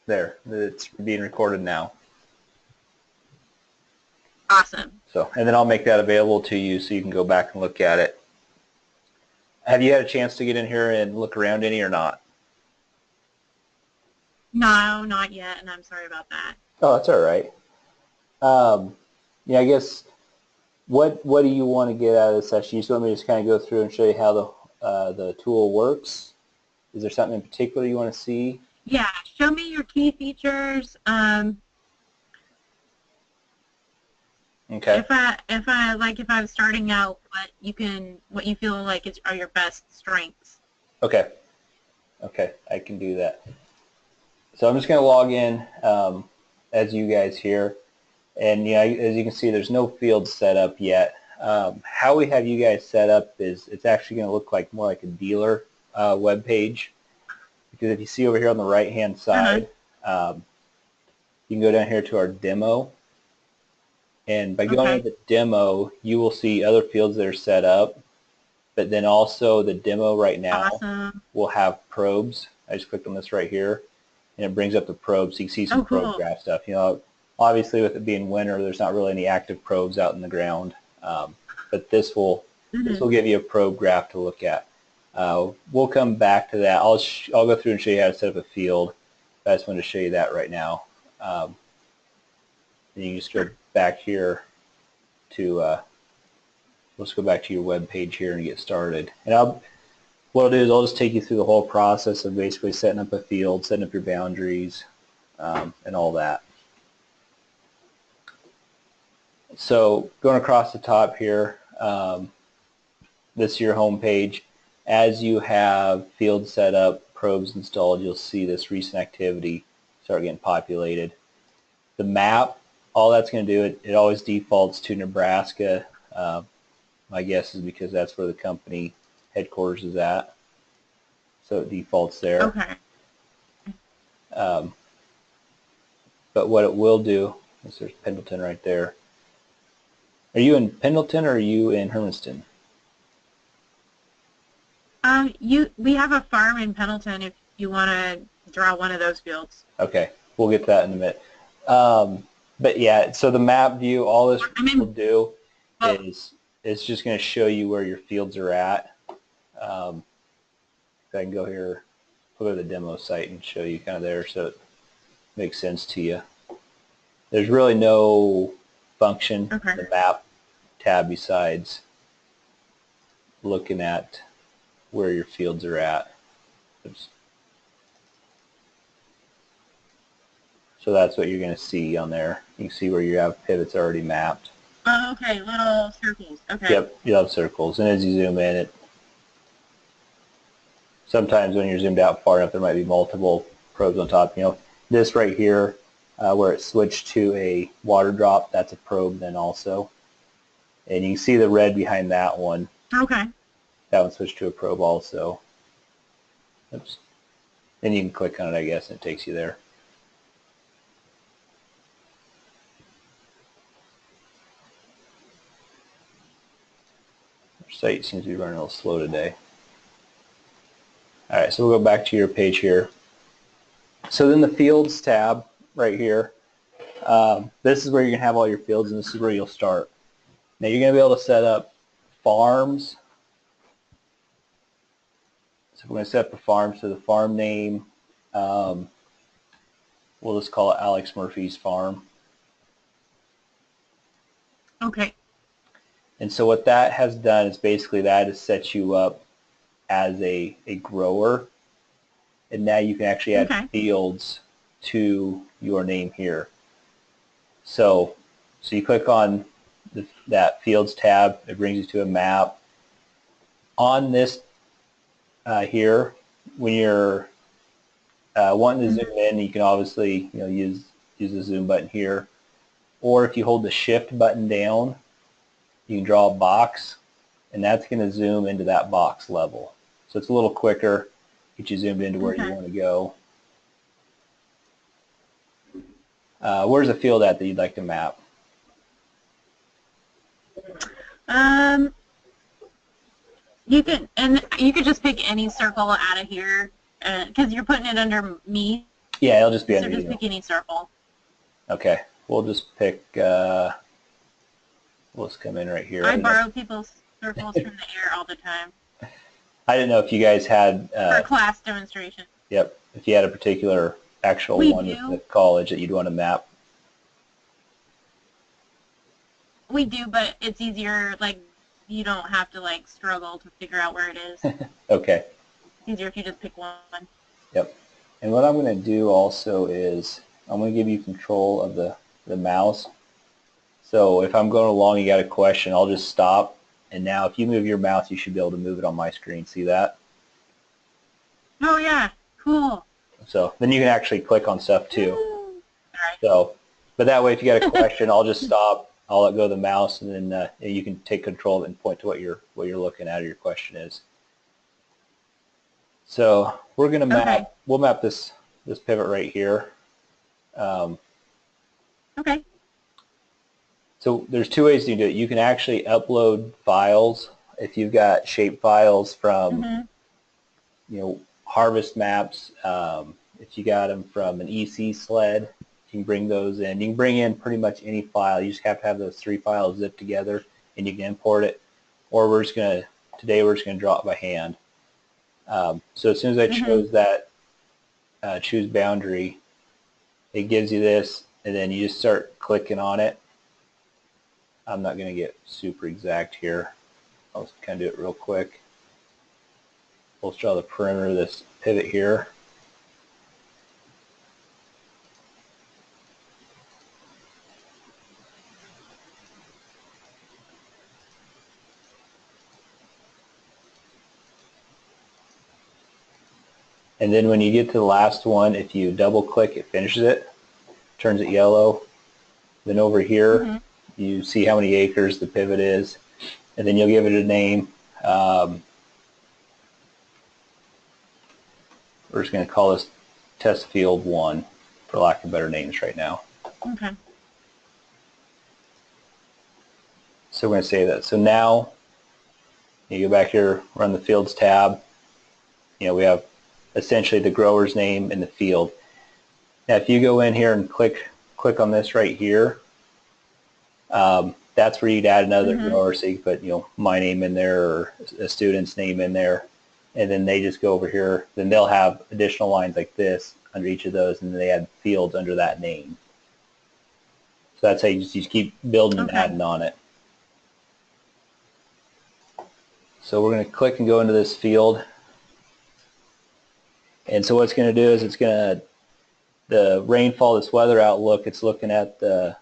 There, it's being recorded now. Awesome. So, and then I'll make that available to you so you can go back and look at it. Have you had a chance to get in here and look around any or not? No, not yet, and I'm sorry about that. Oh, that's all right. Yeah, I guess what do you want to get out of this session? You just want me to just kind of go through and show you how the tool works? Is there something in particular you want to see? Yeah, show me your key features. Okay. If I was starting out, what you feel like are your best strengths. Okay. Okay, I can do that. So I'm just going to log in as you guys here. And yeah, as you can see, there's no field set up yet. How we have you guys set up is it's actually going to look like more like a dealer web page. Because if you see over here on the right-hand side, you can go down here to our demo. And by going to the demo, you will see other fields that are set up. But then also the demo right now will have probes. I just clicked on this right here, and it brings up the probes. So you can see some probe graph stuff. You know, obviously with it being winter, there's not really any active probes out in the ground. But this will give you a probe graph to look at. We'll come back to that. I'll go through and show you how to set up a field. I just wanted to show you that right now. And you can just go back here to let's go back to your web page here and get started. And what I'll do is I'll just take you through the whole process of basically setting up a field, setting up your boundaries, and all that. So going across the top here, this is your home page. As you have fields set up, probes installed, you'll see this recent activity start getting populated. The map, all that's going to do, it always defaults to Nebraska. My guess is because that's where the company headquarters is at. So it defaults there. Okay. But what it will do, there's Pendleton right there. Are you in Pendleton or are you in Hermiston? We have a farm in Pendleton if you want to draw one of those fields. Okay, we'll get to that in a minute. But yeah, so the map view, all this will do is it's just going to show you where your fields are at. I can go here, go to the demo site and show you kind of there so it makes sense to you. There's really no function in the map tab besides looking at where your fields are at. Oops. So that's what you're going to see on there. You can see where you have pivots already mapped. Oh, okay, little circles. Okay. Yep, you have circles. And as you zoom in, sometimes when you're zoomed out far enough, there might be multiple probes on top. You know, this right here, where it switched to a water drop, that's a probe then also. And you can see the red behind that one. Okay. That one switched to a probe also. Oops. And you can click on it, I guess, and it takes you there. Our site seems to be running a little slow today. All right, so we'll go back to your page here. So then the Fields tab right here, this is where you're going to have all your fields, and this is where you'll start. Now you're going to be able to set up farms. So we're going to set up a farm, so the farm name, we'll just call it Alex Murphy's Farm. Okay. And so what that has done is basically that has set you up as a grower, and now you can actually add fields to your name here. So you click on that Fields tab, it brings you to a map. On this here, when you're wanting to zoom in, you can obviously use the zoom button here, or if you hold the shift button down, you can draw a box, and that's going to zoom into that box level. So it's a little quicker, get you zoomed into where you want to go. Where's the field at that you'd like to map? You could just pick any circle out of here because you're putting it under me. Yeah, it'll just be So under just you. pick any circle. Okay, we'll just pick, we'll just come in right here. I borrow people's circles from the air all the time I didn't know if you guys had, for class demonstration. yep, if you had a particular actual We one with the do. college that you'd want to map. We do, but it's easier, like, you don't have to, like, struggle to figure out where it is. It's Okay, easier if you just pick one. yep. And what I'm going to do also is I'm going to give you control of the mouse. So if I'm going along, you got a question, I'll just stop. And now if you move your mouse, you should be able to move it on my screen. See that? Oh, yeah. Cool. So then you can actually click on stuff too. All right. So, but that way, if you got a question, I'll just stop. I'll let go of the mouse, and then you can take control of it and point to what you're looking at or your question is. So we're going to map. Okay. We'll map this pivot right here. Okay. So there's two ways you can do it. You can actually upload files if you've got shape files from harvest maps. If you got them from an EC sled, you can bring those in. You can bring in pretty much any file. You just have to have those 3 files zipped together, and you can import it. Or today we're just gonna draw it by hand. So as soon as I chose that, choose boundary, it gives you this, and then you just start clicking on it. I'm not gonna get super exact here. I'll just kind of do it real quick. We'll draw the perimeter of this pivot here. And then when you get to the last one, if you double click, it finishes it, turns it yellow. Then over here, you see how many acres the pivot is, and then you'll give it a name. We're just going to call this test field 1, for lack of better names right now. Okay. So we're going to save that. So now, you go back here, run the fields tab. We have essentially the grower's name in the field. Now if you go in here and click on this right here, that's where you'd add another grower. So you can put my name in there or a student's name in there, and then they just go over here. Then they'll have additional lines like this under each of those, and then they add fields under that name. So that's how you just keep building and adding on it. So we're going to click and go into this field. And so what it's going to do is the rainfall, this weather outlook, it's looking at the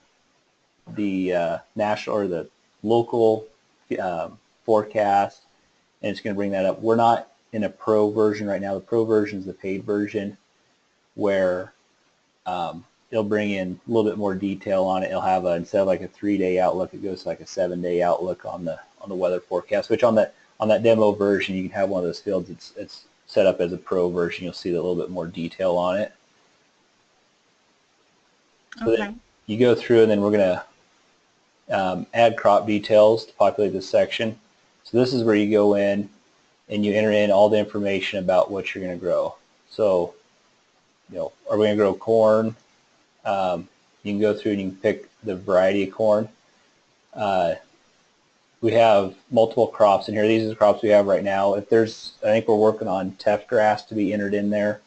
national or the local forecast, and it's going to bring that up. We're not in a pro version right now. The pro version is the paid version, where it'll bring in a little bit more detail on it. It'll have instead of like a 3-day outlook, it goes to like a 7-day outlook on the weather forecast. Which on that demo version, you can have one of those fields. It's set up as a pro version. You'll see a little bit more detail on it. So then you go through, and then we're going to add crop details to populate this section. So this is where you go in and you enter in all the information about what you're going to grow. So, are we going to grow corn? You can go through and you can pick the variety of corn. We have multiple crops in here. These are the crops we have right now. I think we're working on teff grass to be entered in there.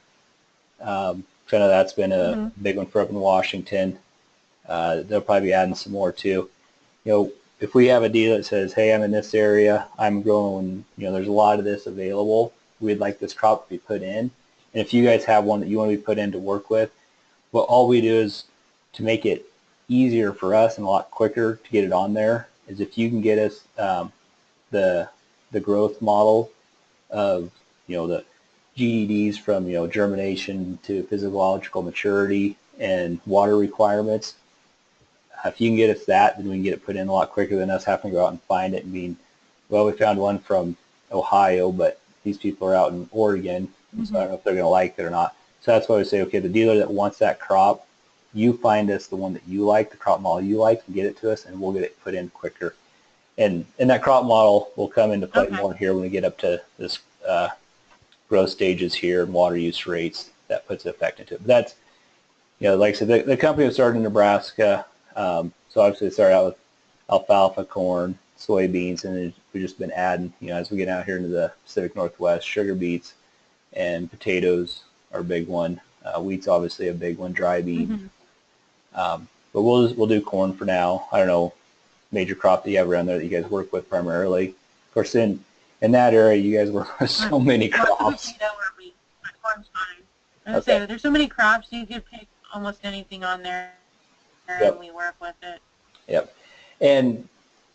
I know that's been a big one for up in Washington. They'll probably be adding some more too. If we have a deal that says, hey, I'm in this area, I'm growing, there's a lot of this available, we'd like this crop to be put in. And if you guys have one that you want to be put in to work with, well, all we do is to make it easier for us and a lot quicker to get it on there is if you can get us the growth model of the GEDs from germination to physiological maturity and water requirements. If you can get us that, then we can get it put in a lot quicker than us having to go out and find it and being, well, we found one from Ohio, but these people are out in Oregon, so I don't know if they're going to like it or not. So that's why we say, okay, the dealer that wants that crop, you find us the one that you like, the crop model you like, and get it to us, and we'll get it put in quicker. And that crop model will come into play more here when we get up to this growth stages here and water use rates. that puts effect into it. But that's, like I said, the company was started in Nebraska, so obviously it started out with alfalfa, corn, soybeans, and then we've just been adding, as we get out here into the Pacific Northwest, sugar beets and potatoes are a big one. Wheat's obviously a big one, dry beans. But we'll do corn for now. I don't know, major crop that you have around there that you guys work with primarily. Of course, in that area, you guys work with so many crops. Potato or wheat, but corn's fine. I was saying, there's so many crops, you could pick almost anything on there, and we work with it. Yep. And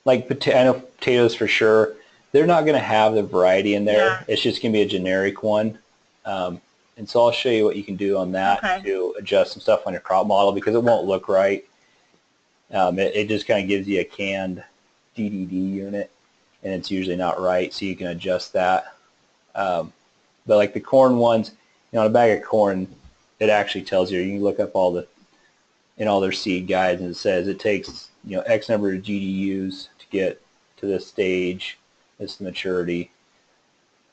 like I know potatoes for sure, they're not going to have the variety in there. Yeah. It's just going to be a generic one. And so I'll show you what you can do on that to adjust some stuff on your crop model, because it won't look right. It just kind of gives you a canned DDD unit, and it's usually not right, so you can adjust that. But like the corn ones, on a bag of corn, it actually tells you can look up all their seed guides, and it says it takes X number of GDUs to get to this stage. This is the maturity.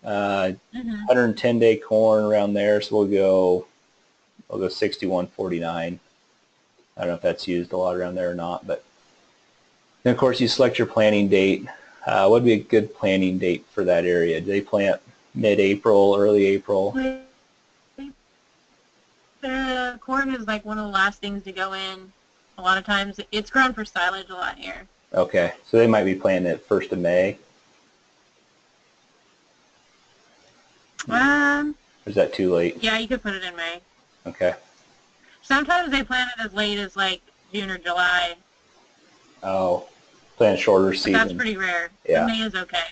110-day corn around there, so we'll go 6149. I don't know if that's used a lot around there or not, but then of course you select your planting date. What would be a good planting date for that area? Do they plant mid-April, early April? The corn is like one of the last things to go in. A lot of times it's grown for silage a lot here. Okay, so they might be planting it 1st of May. Or is that too late? Yeah, you could put it in May. Okay. Sometimes they plant it as late as like June or July. Oh, plant shorter season. But that's pretty rare. Yeah. May is okay.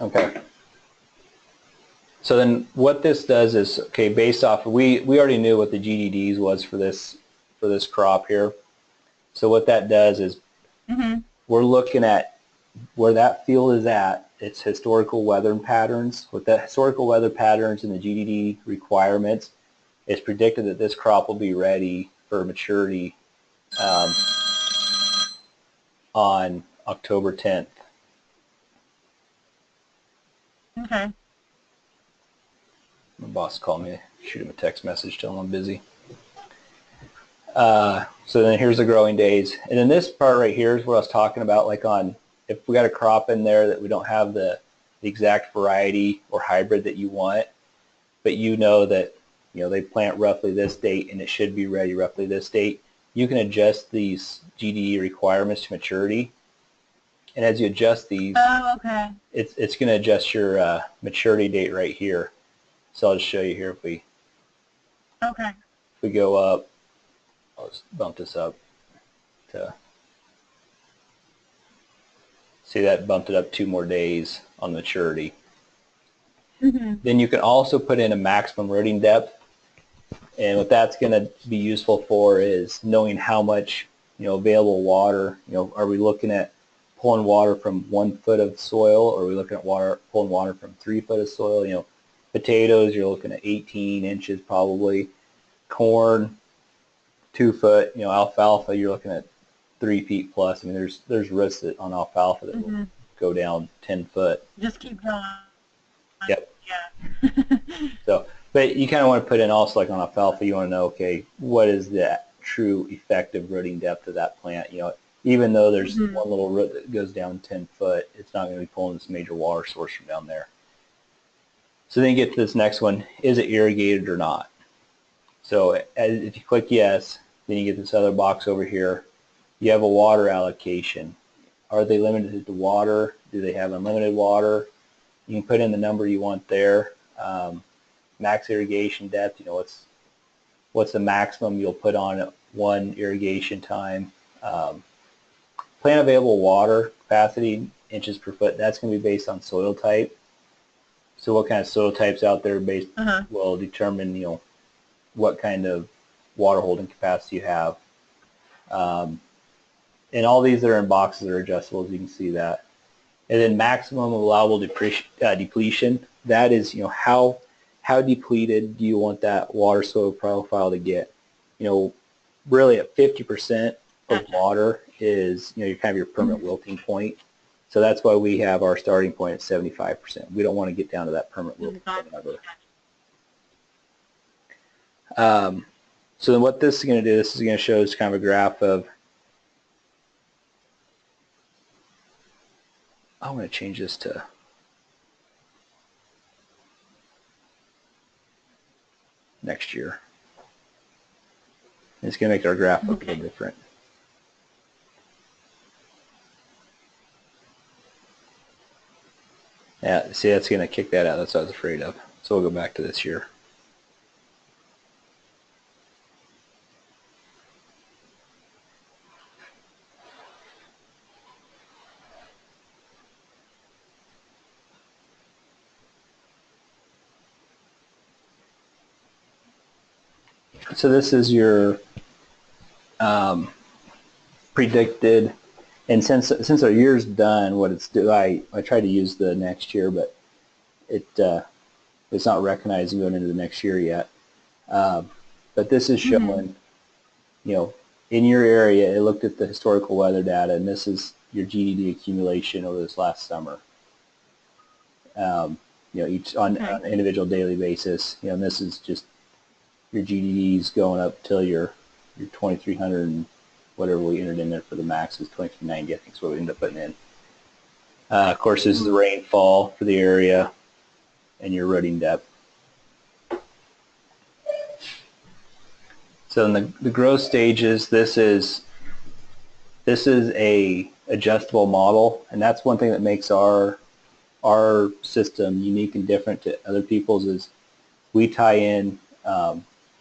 Okay. So then what this does is, okay, based off, we already knew what the GDDs was for this crop here. So what that does is we're looking at where that field is at, its historical weather patterns. With the historical weather patterns and the GDD requirements, it's predicted that this crop will be ready for maturity on October 10th. Okay. My boss called me, shoot him a text message, tell him I'm busy. So then here's the growing days. And then this part right here is what I was talking about, like if we got a crop in there that we don't have the exact variety or hybrid that you want, but that they plant roughly this date and it should be ready roughly this date, you can adjust these GDE requirements to maturity. And as you adjust these, it's going to adjust your maturity date right here. So I'll just show you here if we go up. I'll just bump this up to see that bumped it up 2 more days on maturity. Then you can also put in a maximum rooting depth, and what that's going to be useful for is knowing how much available water. Are we looking at pulling water from 1 foot of soil, or are we looking at pulling water from 3 foot of soil? Potatoes, you're looking at 18 inches probably. Corn, 2 foot. Alfalfa, you're looking at 3 feet plus. I mean, there's risks on alfalfa that will go down 10 foot. Just keep going. Yep. Yeah. So, but you kind of want to put in also, like on alfalfa, you want to know, okay, what is the true effective rooting depth of that plant? Even though there's one little root that goes down 10 foot, it's not going to be pulling this major water source from down there. So then you get to this next one, is it irrigated or not? So if you click yes, then you get this other box over here. You have a water allocation. Are they limited to water? Do they have unlimited water? You can put in the number you want there. Max irrigation depth, what's the maximum you'll put on at one irrigation time. Plant available water capacity, inches per foot, that's going to be based on soil type. So what kind of soil types out there will determine, what kind of water holding capacity you have. And all these that are in boxes are adjustable, as you can see that. And then maximum allowable depletion, that is, how depleted do you want that water soil profile to get? Really at 50% of water is, your kind of your permanent wilting point. So that's why we have our starting point at 75%. We don't want to get down to that permanent wilting point ever. So then what this is going to do, this is going to show us kind of a graph of, I'm going to change this to next year. It's going to make our graph look a little different. Yeah, see, that's going to kick that out. That's what I was afraid of. So we'll go back to this year. So this is your predicted, and since our year's done, what it's do, I tried to use the next year, but it's not recognizing going into the next year yet. But this is showing, you know, in your area, it looked at the historical weather data, and this is your GDD accumulation over this last summer. You know, each on an individual daily basis. You know, and this is just your GDDs going up till your 2,300 and whatever we entered in there for the max is 2,390. I think is what we ended up putting in. Of course, this is the rainfall for the area and your eroding depth. So in the growth stages, this is a adjustable model, and that's one thing that makes our system unique and different to other people's. Is we tie in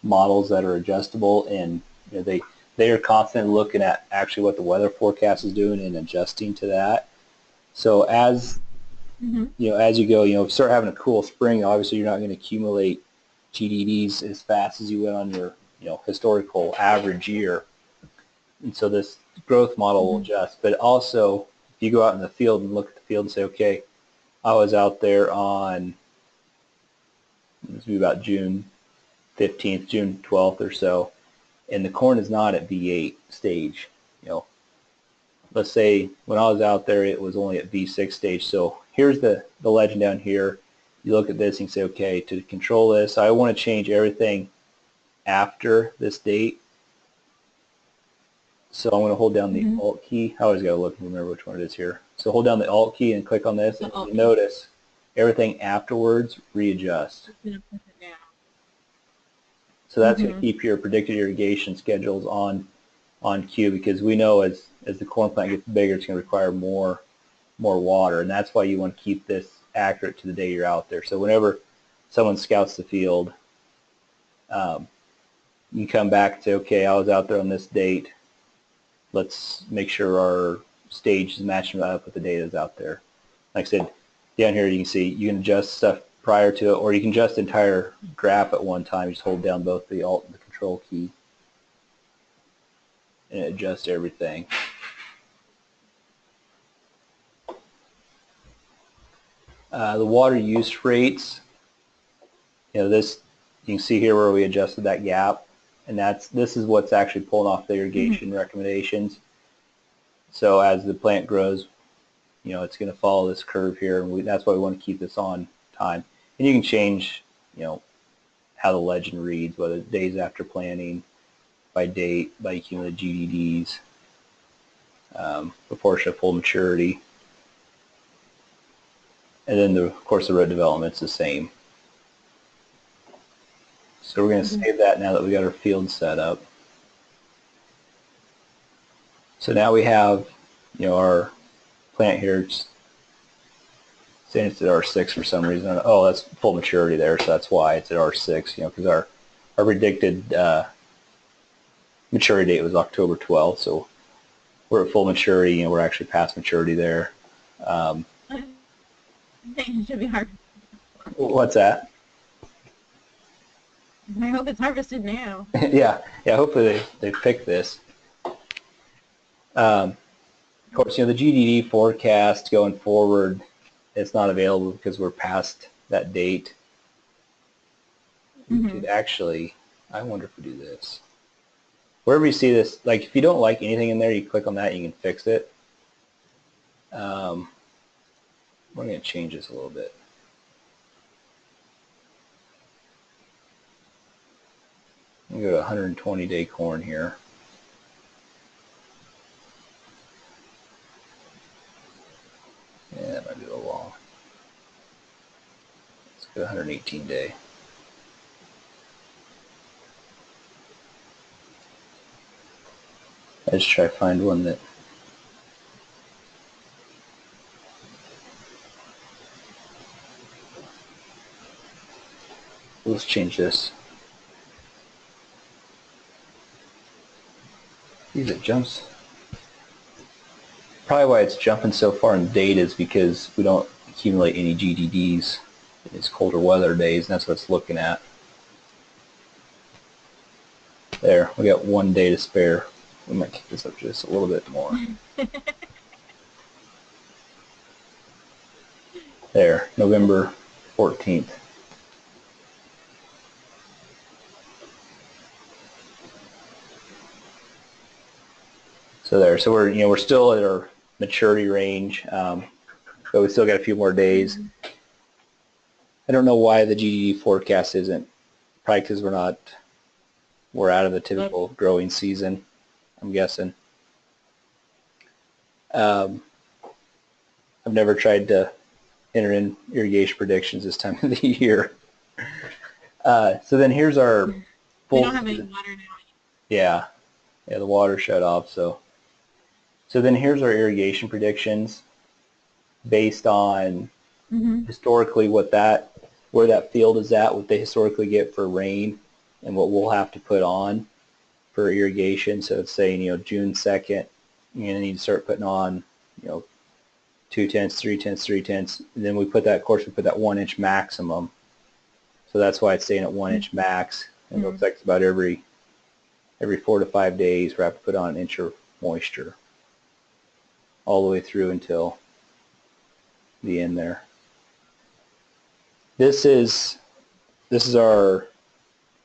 models that are adjustable, and you know, they are constantly looking at actually what the weather forecast is doing and adjusting to that. So as you know, as you go, you know, start having a cool spring, obviously you're not going to accumulate GDDs as fast as you would on your, you know, historical average year. And so this growth model will adjust. But also, if you go out in the field and look at the field and say, okay, I was out there on, this would be about June 15th, June 12th or so, and the corn is not at V8 stage. You know, let's say when I was out there, it was only at V6 stage. So here's the legend down here. You look at this and you say, okay, to control this, I want to change everything after this date. So I'm going to hold down the Alt key. I always got to look and remember which one it is here. So hold down the Alt key and click on this, and you notice everything afterwards readjusts. So that's going to keep your predicted irrigation schedules on cue, because we know as the corn plant gets bigger, it's going to require more water, and that's why you want to keep this accurate to the day you're out there. So whenever someone scouts the field, you come back and say, okay, I was out there on this date. Let's make sure our stage is matching up with the data that's out there. Like I said, down here you can see you can adjust stuff prior to it, or you can adjust the entire graph at one time. You just hold down both the Alt and the Control key and it adjusts everything. The water use rates, you know, this you can see here where we adjusted that gap, and this is what's actually pulling off the irrigation recommendations. So as the plant grows, you know, it's going to follow this curve here, and that's why we want to keep this on time. And you can change, you know, how the legend reads, whether it's days after planting, by date, by accumulated GDDs, proportion of full maturity, and then of course the root development's the same. So we're going to save that now that we got our field set up. So now we have, you know, our plant here. It's saying it's at R6 for some reason. Oh, that's full maturity there, so that's why it's at R6. You know, because our predicted maturity date was October 12th, so we're at full maturity. You know, we're actually past maturity there. It should be hard. What's that? I hope it's harvested now. yeah. Hopefully they pick this. Of course, you know, the GDD forecast going forward, it's not available because we're past that date. We could actually, I wonder if we do this. Wherever you see this, like if you don't like anything in there, you click on that and you can fix it. We're going to change this a little bit. We go to 120-day corn here. Yeah, that might be a little long. Let's go 118-day. I just try to find one that let's change this. Geez, it jumps. Probably why it's jumping so far in date is because we don't accumulate any GDDs in these colder weather days, and that's what it's looking at. There, we got 1 day to spare. We might kick this up just a little bit more. There, November 14th. So there, so we're still at our maturity range, but we still got a few more days. I don't know why the GDD forecast isn't. Probably because we're out of the typical growing season, I'm guessing. I've never tried to enter in irrigation predictions this time of the year. So then here's our full. We don't have any water now. Yeah, the water shut off. So then here's our irrigation predictions based on historically where that field is at, what they historically get for rain, and what we'll have to put on for irrigation. So it's saying, June 2nd, you're going to need to start putting on, 2/10, 3/10, 3/10. And then we put that 1 inch maximum. So that's why it's staying at 1 inch max. And it looks like it's about every 4 to 5 days we have to put on an inch of moisture all the way through until the end there. This is our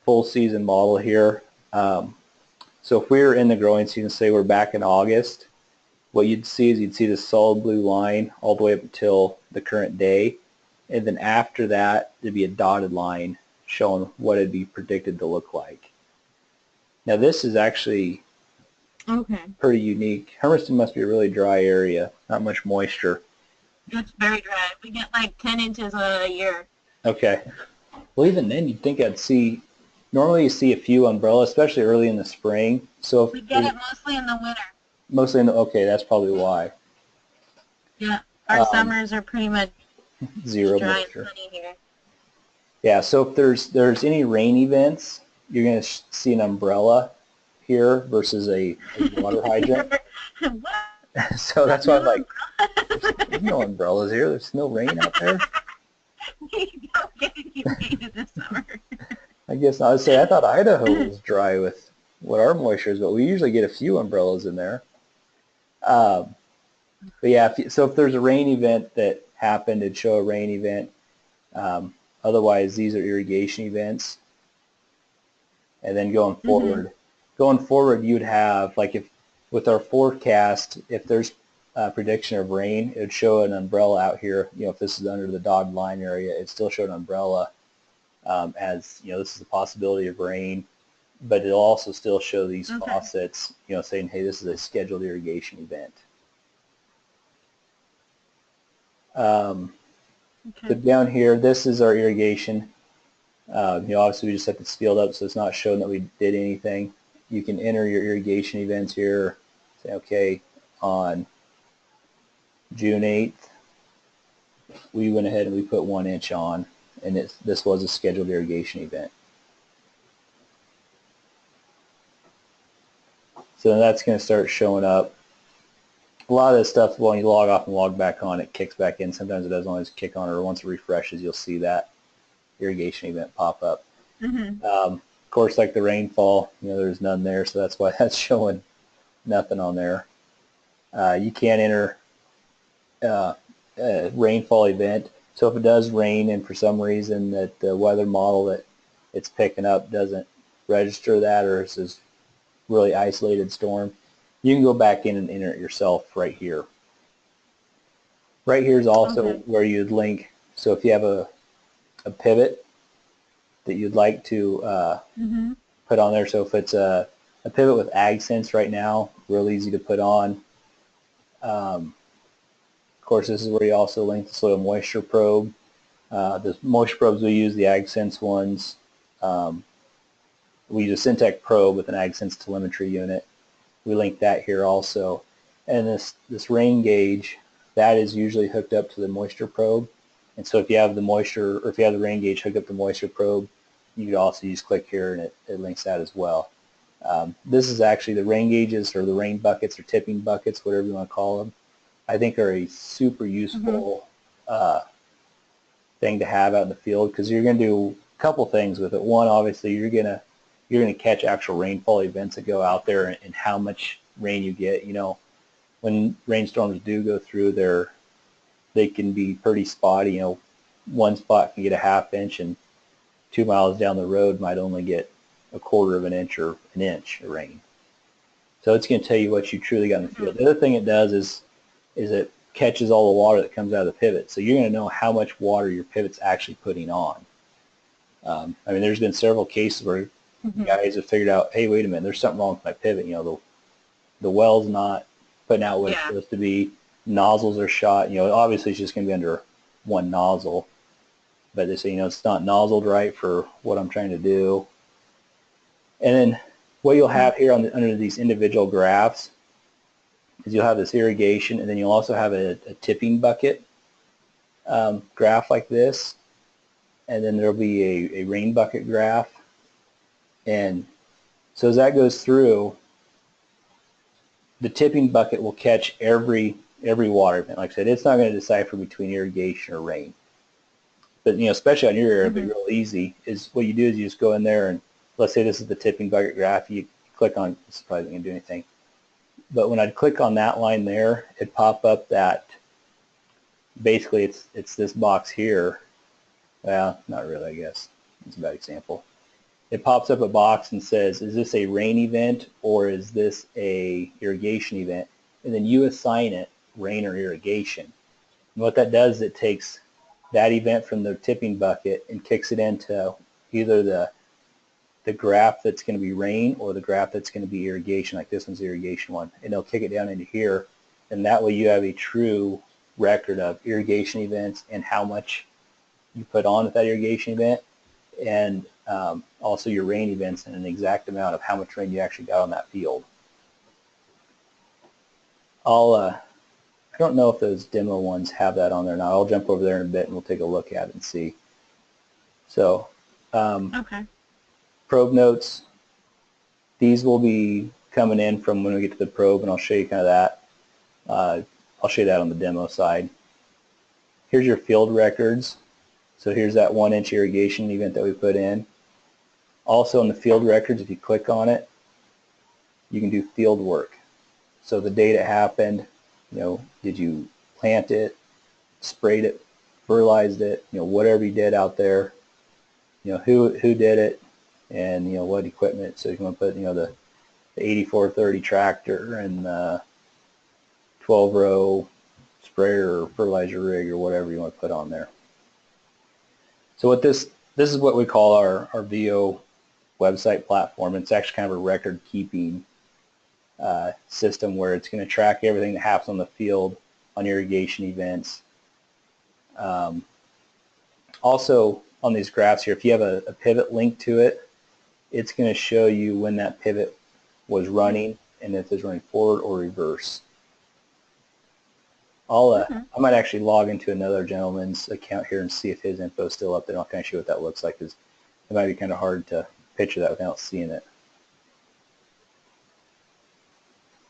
full season model here. So if we were in the growing season, say we're back in August, what you'd see the solid blue line all the way up until the current day, and then after that there'd be a dotted line showing what it'd be predicted to look like. Now this is actually pretty unique. Hermiston must be a really dry area, not much moisture. It's very dry. We get like 10 inches a year. Okay. Well, even then you'd think I'd see, normally you see a few umbrellas, especially early in the spring. So if we get it mostly in the winter. Mostly in the, okay, that's probably why. Yeah, our summers are pretty much zero dry moisture. and sunny here. Yeah, so if there's any rain events, you're going to see an umbrella here versus a water hydrant. So that's why I'm like, there's no umbrellas here. There's no rain out there. We don't get any rain this summer. I guess I would say I thought Idaho was dry with what our moisture is, but we usually get a few umbrellas in there. But yeah, so if there's a rain event that happened, it'd show a rain event. Otherwise, these are irrigation events. And then going forward, you'd have, like, if with our forecast, if there's a prediction of rain, it would show an umbrella out here. If this is under the dotted line area, it still showed an umbrella as, this is a possibility of rain. But it'll also still show these faucets, saying, hey, this is a scheduled irrigation event. So down here, this is our irrigation. Obviously we just set this field up so it's not showing that we did anything. You can enter your irrigation events here. Say, okay, on June 8th, we went ahead and we put 1 inch on, and this was a scheduled irrigation event. So that's going to start showing up. A lot of this stuff, when you log off and log back on, it kicks back in. Sometimes it doesn't always kick on, or once it refreshes, you'll see that irrigation event pop up. Of course, like the rainfall, there's none there, so that's why that's showing nothing on there. You can't enter a rainfall event. So if it does rain and for some reason that the weather model that it's picking up doesn't register that, or it's this really isolated storm, you can go back in and enter it yourself right here. Right here is also where you'd link. So if you have a pivot that you'd like to put on there. So if it's a pivot with AgSense right now, real easy to put on. Of course, this is where you also link the soil moisture probe. The moisture probes we use, the AgSense ones, we use a Syntec probe with an AgSense telemetry unit. We link that here also. And this rain gauge, that is usually hooked up to the moisture probe. And so if you have the moisture, or if you have the rain gauge hooked up to the moisture probe, you could also use click here and it links that as well. This is actually the rain gauges, or the rain buckets, or tipping buckets, whatever you want to call them. I think are a super useful thing to have out in the field, because you're going to do a couple things with it. One, obviously, you're going to catch actual rainfall events that go out there, and how much rain you get. You know, when rainstorms do go through there, they can be pretty spotty. You know, one spot can get a ½ inch, and 2 miles down the road might only get a quarter of an inch or an inch of rain. So it's going to tell you what you truly got in the field. The other thing it does is it catches all the water that comes out of the pivot. So you're going to know how much water your pivot's actually putting on. I mean, there's been several cases where guys have figured out, hey, wait a minute, there's something wrong with my pivot. You know, the well's not putting out what it's supposed to be. Nozzles are shot. You know, obviously it's just going to be under one nozzle. But they say, you know, it's not nozzled right for what I'm trying to do. And then what you'll have here under these individual graphs is you'll have this irrigation, and then you'll also have a tipping bucket graph like this. And then there'll be a rain bucket graph. And so as that goes through, the tipping bucket will catch every water event. Like I said, it's not going to decipher between irrigation or rain. But, you know, especially on your area, it'll be real easy. Is what you do is you just go in there, and let's say this is the tipping bucket graph. You click on, this is probably not going to do anything. But when I click on that line there, it pop up that basically it's this box here. Well, not really, I guess. It's a bad example. It pops up a box and says, is this a rain event or is this a irrigation event? And then you assign it rain or irrigation. And what that does is it takes that event from the tipping bucket and kicks it into either the graph that's going to be rain or the graph that's going to be irrigation, like this one's the irrigation one. And they'll kick it down into here, and that way you have a true record of irrigation events and how much you put on with that irrigation event, and also your rain events and an exact amount of how much rain you actually got on that field. I don't know if those demo ones have that on there now. I'll jump over there in a bit and we'll take a look at it and see. So, okay. Probe notes, these will be coming in from when we get to the probe, and I'll show you kind of that. I'll show you that on the demo side. Here's your field records. So here's that 1 inch irrigation event that we put in. Also in the field records, if you click on it, you can do field work. So the date it happened, you know, did you plant it, sprayed it, fertilized it, you know, whatever you did out there, you know, who did it, and, you know, what equipment. So if you want to put, you know, the 8430 tractor and 12-row sprayer or fertilizer rig or whatever you want to put on there. So what this is what we call our VO website platform. It's actually kind of a record keeping system where it's going to track everything that happens on the field on irrigation events. Also on these graphs here, if you have a pivot link to it, it's going to show you when that pivot was running and if it's running forward or reverse. I might actually log into another gentleman's account here and see if his info is still up there. I'll kind of show you what that looks like, because it might be kind of hard to picture that without seeing it.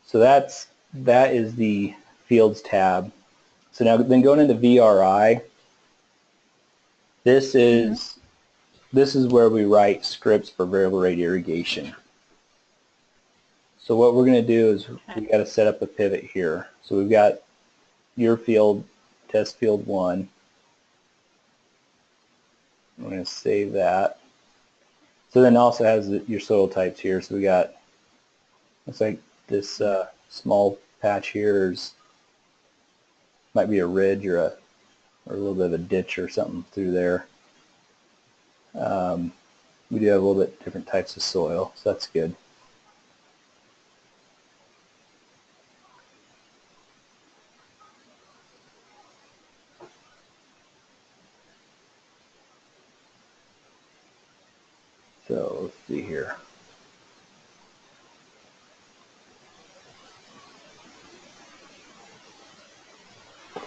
So that is the Fields tab. So now then going into VRI, this is where we write scripts for variable rate irrigation. So what we're going to do is we got to set up a pivot here. So we've got your field, test field 1. I'm going to save that. So then it also has your soil types here. So we got, looks like this small patch here might be a ridge or a little bit of a ditch or something through there. we do have a little bit different types of soil, so that's good. So let's see here.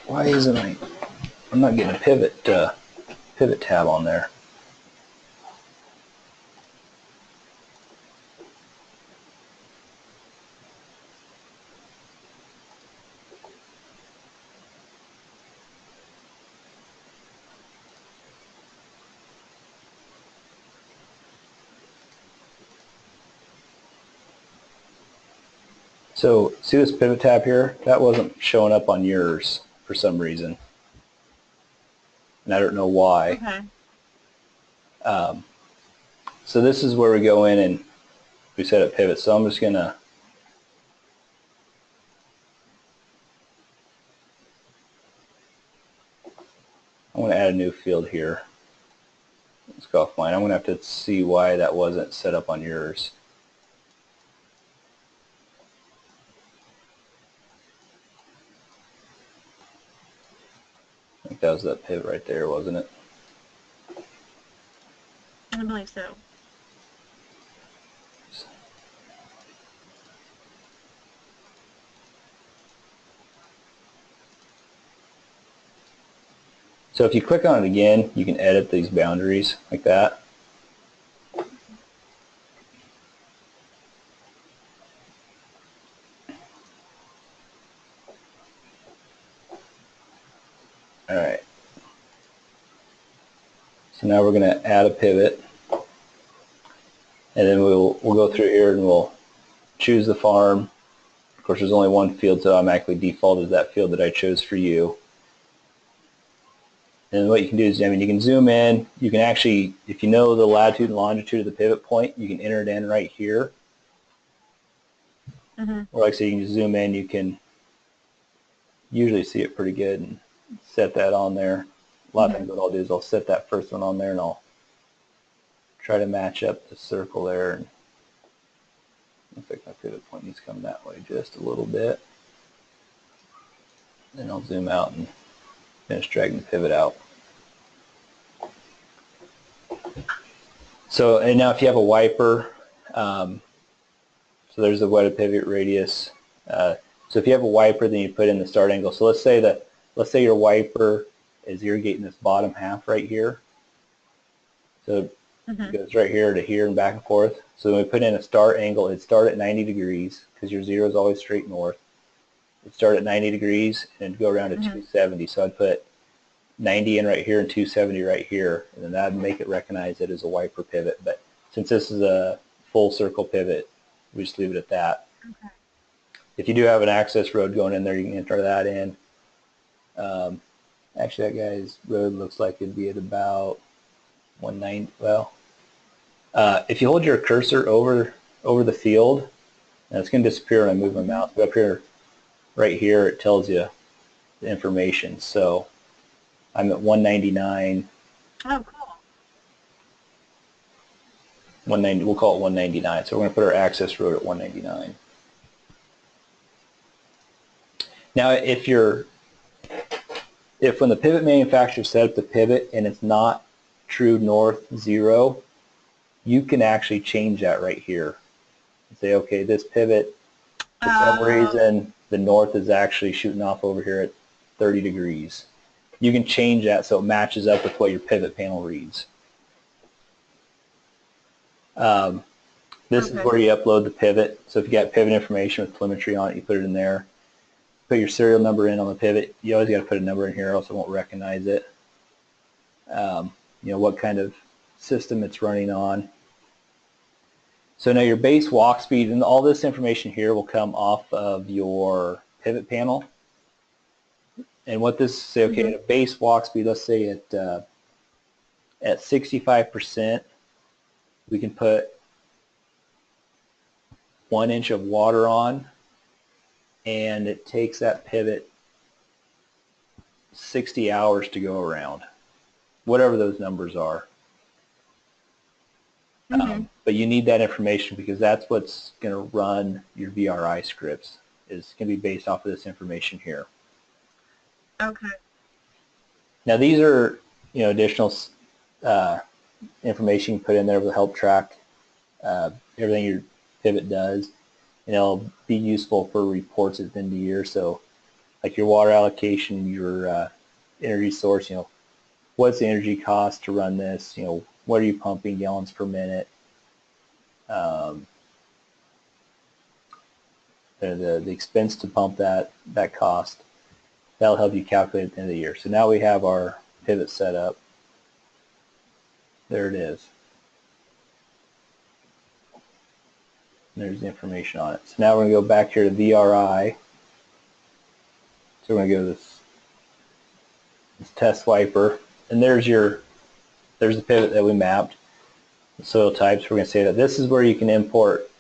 Why isn't I'm not getting a pivot tab on there. So see this pivot tab here? That wasn't showing up on yours for some reason. And I don't know why. Okay. So this is where we go in and we set up pivots. So I'm just going to add a new field here. Let's go off mine. I'm going to have to see why that wasn't set up on yours. I think that was that pivot right there, wasn't it? I believe so. So if you click on it again, you can edit these boundaries like that. All right. So now we're going to add a pivot, and then we'll go through here and we'll choose the farm. Of course, there's only one field, so automatically defaulted that field that I chose for you. And what you can do is, you can zoom in. You can actually, if you know the latitude and longitude of the pivot point, you can enter it in right here. Or like I say, you can just zoom in. You can usually see it pretty good and set that on there. A lot of times what I'll do is I'll set that first one on there and I'll try to match up the circle there. And looks like my pivot point needs to come that way just a little bit. Then I'll zoom out and finish dragging the pivot out. So, and now if you have a wiper, so there's the wetted pivot radius. So if you have a wiper, then you put in the start angle. So let's say your wiper is irrigating this bottom half right here. So it goes right here to here and back and forth. So when we put in a start angle, it'd start at 90 degrees because your zero is always straight north. It'd start at 90 degrees and it'd go around to 270. So I'd put 90 in right here and 270 right here, and then that'd make it recognize it as a wiper pivot. But since this is a full circle pivot, we just leave it at that. Okay. If you do have an access road going in there, you can enter that in. Actually, that guy's road looks like it'd be at about 190. Well, if you hold your cursor over the field, and it's going to disappear when I move my mouse. But up here, right here, it tells you the information. So I'm at 199. Oh, cool. 190. We'll call it 199. So we're going to put our access road at 199. Now, if when the pivot manufacturer set up the pivot and it's not true north 0, you can actually change that right here. Say, okay, this pivot, for some reason, the north is actually shooting off over here at 30 degrees. You can change that so it matches up with what your pivot panel reads. This is where you upload the pivot. So if you got pivot information with telemetry on it, you put it in there. Put your serial number in on the pivot. You always got to put a number in here, else it won't recognize it. What kind of system it's running on. So now your base walk speed, and all this information here will come off of your pivot panel. And what this say, okay, at a base walk speed, let's say at 65%, we can put 1 inch of water on, and it takes that pivot 60 hours to go around, whatever those numbers are. But you need that information because that's what's going to run your VRI scripts. Is going to be based off of this information here. Okay. Now these are, additional information you put in there will help track everything your pivot does, and it'll be useful for reports at the end of the year. So, like your water allocation, your energy source, what's the energy cost to run this? What are you pumping gallons per minute? The expense to pump that cost. That'll help you calculate at the end of the year. So now we have our pivot set up. There it is. There's the information on it. So now we're going to go back here to VRI. So we're going to go to this test wiper, and there's the pivot that we mapped. The soil types. We're going to say that this is where you can import.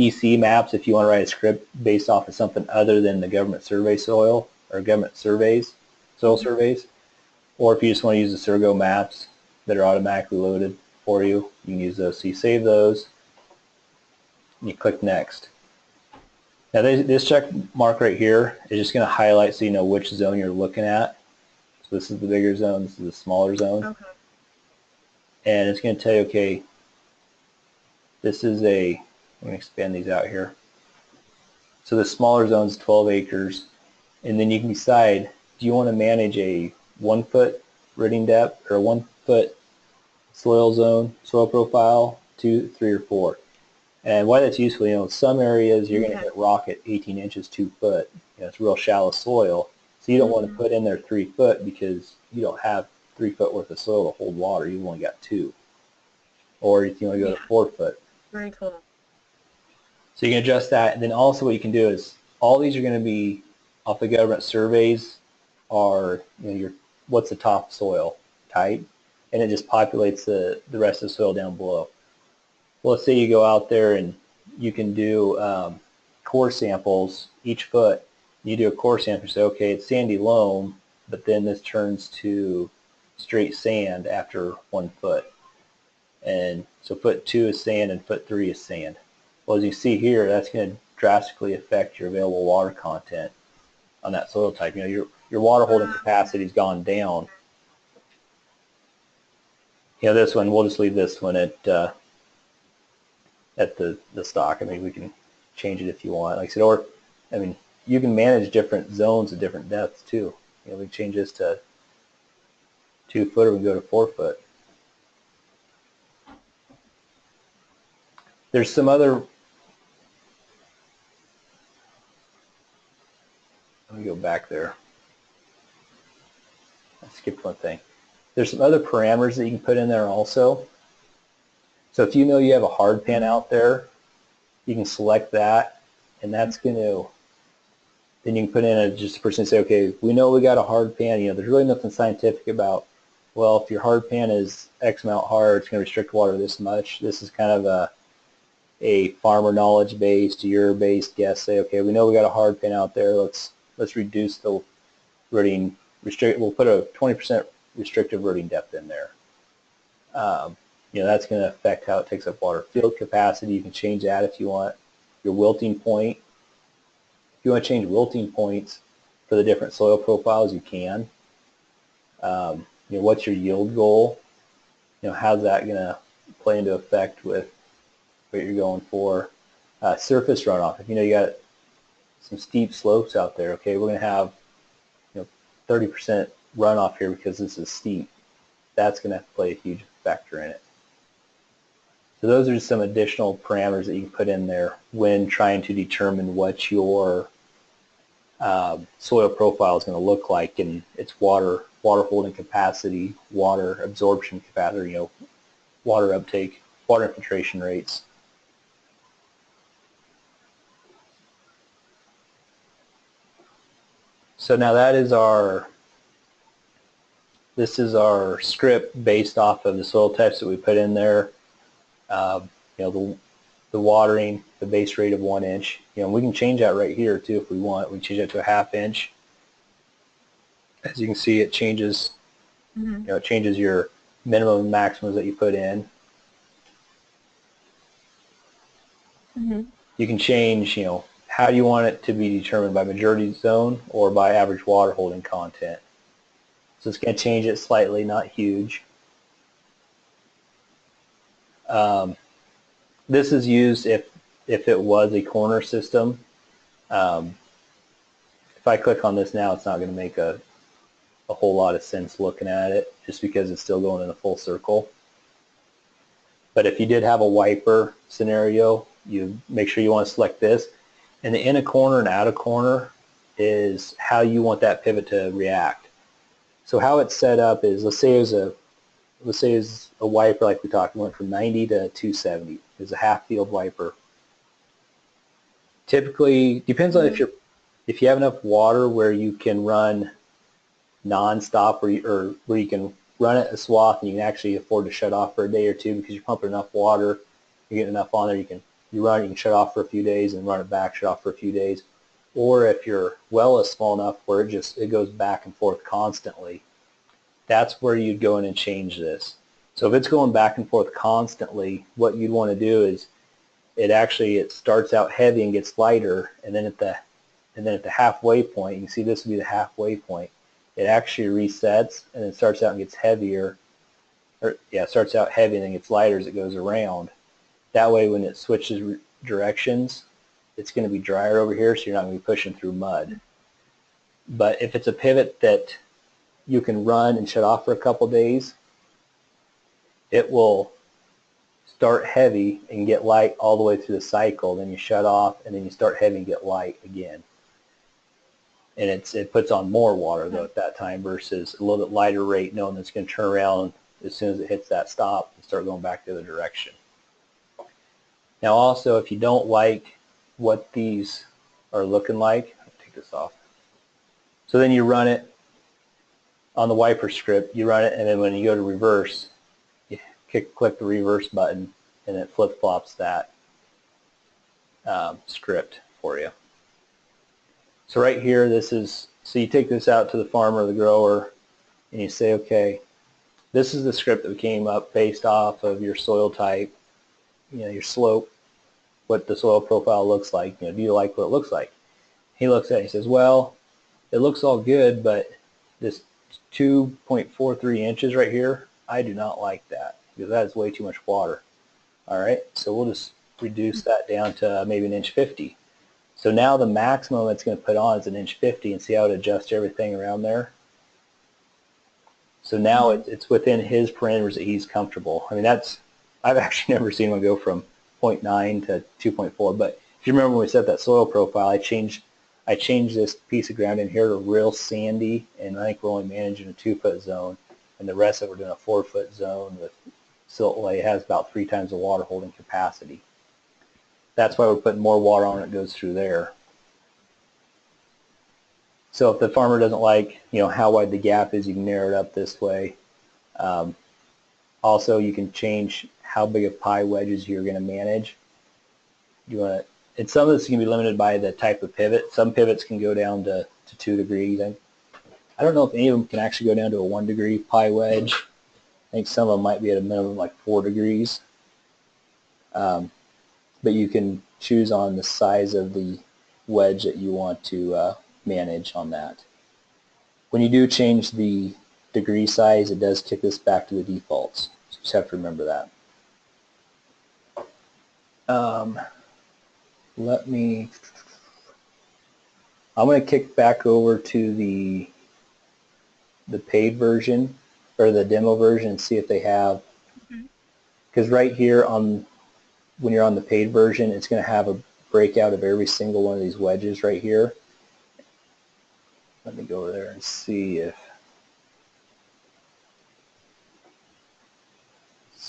EC maps if you want to write a script based off of something other than the government survey soil or government surveys, soil surveys, or if you just want to use the Surgo maps that are automatically loaded for you, you can use those. So you save those, and you click next. Now this check mark right here is just going to highlight so you know which zone you're looking at. So this is the bigger zone, this is the smaller zone. Okay. And it's going to tell you, okay, this is I'm going to expand these out here. So the smaller zone is 12 acres, and then you can decide, do you want to manage a 1 foot rooting depth or a 1 foot soil zone, soil profile, 2, 3, or 4. And why that's useful, some areas you're going to hit rock at 18 inches, 2 foot. It's real shallow soil, so you don't want to put in there 3 foot because you don't have 3 foot worth of soil to hold water. You've only got 2. Or if you want to go to 4 foot. Very cool. So you can adjust that, and then also what you can do is all these are going to be off the government surveys are what's the top soil type, and it just populates the rest of the soil down below. Well, let's say you go out there and you can do core samples each foot. You do a core sample and say, okay, it's sandy loam, but then this turns to straight sand after 1 foot. And so foot 2 is sand and foot 3 is sand. Well, as you see here, that's going to drastically affect your available water content on that soil type. Your water holding capacity has gone down. This one, we'll just leave this one at the stock. We can change it if you want. Like I said, you can manage different zones at different depths too. We can change this to 2 foot, or we can go to 4 foot. There's some other. Let me go back there. I skipped one thing. There's some other parameters that you can put in there also. So if you have a hard pan out there, you can select that, and that's going to, then you can put in just a person and say, okay, we know we got a hard pan. There's really nothing scientific about, well, if your hard pan is X amount hard, it's going to restrict water this much. This is kind of a farmer knowledge based, year based guess. Say, okay, we know we got a hard pan out there. Let's reduce the rooting restrict. We'll put a 20% restrictive rooting depth in there. That's going to affect how it takes up water. Field capacity, you can change that if you want. Your wilting point. If you want to change wilting points for the different soil profiles, you can. What's your yield goal? How's that going to play into effect with what you're going for? Surface runoff. If you got some steep slopes out there, okay, we're going to have 30% runoff here because this is steep. That's going to play a huge factor in it. So those are just some additional parameters that you can put in there when trying to determine what your soil profile is going to look like, and its water holding capacity, water absorption capacity, water uptake, water infiltration rates. So now this is our script based off of the soil types that we put in there. The watering, the base rate of 1 inch. We can change that right here too if we want. We can change that to a 1/2 inch. As you can see, it changes. It changes your minimum and maximums that you put in. You can change, how do you want it to be determined, by majority zone or by average water holding content. So it's going to change it slightly, not huge. This is used if it was a corner system. If I click on this now, it's not going to make a whole lot of sense looking at it, just because it's still going in a full circle. But if you did have a wiper scenario, you make sure you want to select this. And the in a corner and out of corner is how you want that pivot to react. So how it's set up is, let's say it's a wiper like we talked, went from 90 to 270. It's a half field wiper. Typically, depends on if you have enough water where you can run non-stop, or where you can run it a swath and you can actually afford to shut off for a day or two because you're pumping enough water, you're getting enough on there, you can shut off for a few days and run it back, shut off for a few days. Or if your well is small enough where it goes back and forth constantly, that's where you'd go in and change this. So if it's going back and forth constantly, what you'd want to do is it starts out heavy and gets lighter, and then at the halfway point, you can see this would be the halfway point. It actually resets and then starts out and gets heavier, it starts out heavy and then gets lighter as it goes around. That way when it switches directions, it's going to be drier over here, so you're not going to be pushing through mud. But if it's a pivot that you can run and shut off for a couple days, it will start heavy and get light all the way through the cycle. Then you shut off and then you start heavy and get light again. And it puts on more water though at that time versus a little bit lighter rate, knowing that it's going to turn around as soon as it hits that stop and start going back the other direction. Now also, if you don't like what these are looking like, I'll take this off. So then you run it on the wiper script, you run it, and then when you go to reverse, you click the reverse button and it flip-flops that script for you. So right here, so you take this out to the farmer or the grower and you say, okay, this is the script that came up based off of your soil type, your slope, what the soil profile looks like. Do you like what it looks like? He looks at it and he says, well, it looks all good, but this 2.43 inches right here, I do not like that because that is way too much water. All right, so we'll just reduce that down to maybe 1.50 inches. So now the maximum it's going to put on is 1.50 inches, and see how it adjusts everything around there? So now it's within his parameters that he's comfortable. I mean, I've actually never seen one go from 0.9 to 2.4, but if you remember when we set that soil profile, I changed this piece of ground in here to real sandy, and I think we're only managing a 2-foot zone, and the rest of it we're doing a 4-foot zone with silt lay. It has about 3 times the water holding capacity. That's why we're putting more water on it goes through there. So if the farmer doesn't like, how wide the gap is, you can narrow it up this way. Also, you can change how big of pie wedges you're going to manage. And some of this can be limited by the type of pivot. Some pivots can go down to 2 degrees. I don't know if any of them can actually go down to a 1 degree pie wedge. I think some of them might be at a minimum like 4 degrees. But you can choose on the size of the wedge that you want to manage on that. When you do change the degree size, it does kick this back to the defaults. So you just have to remember that. I'm going to kick back over to the paid version or the demo version and see if they have, because right here when you're on the paid version, it's going to have a breakout of every single one of these wedges right here. Let me go over there and see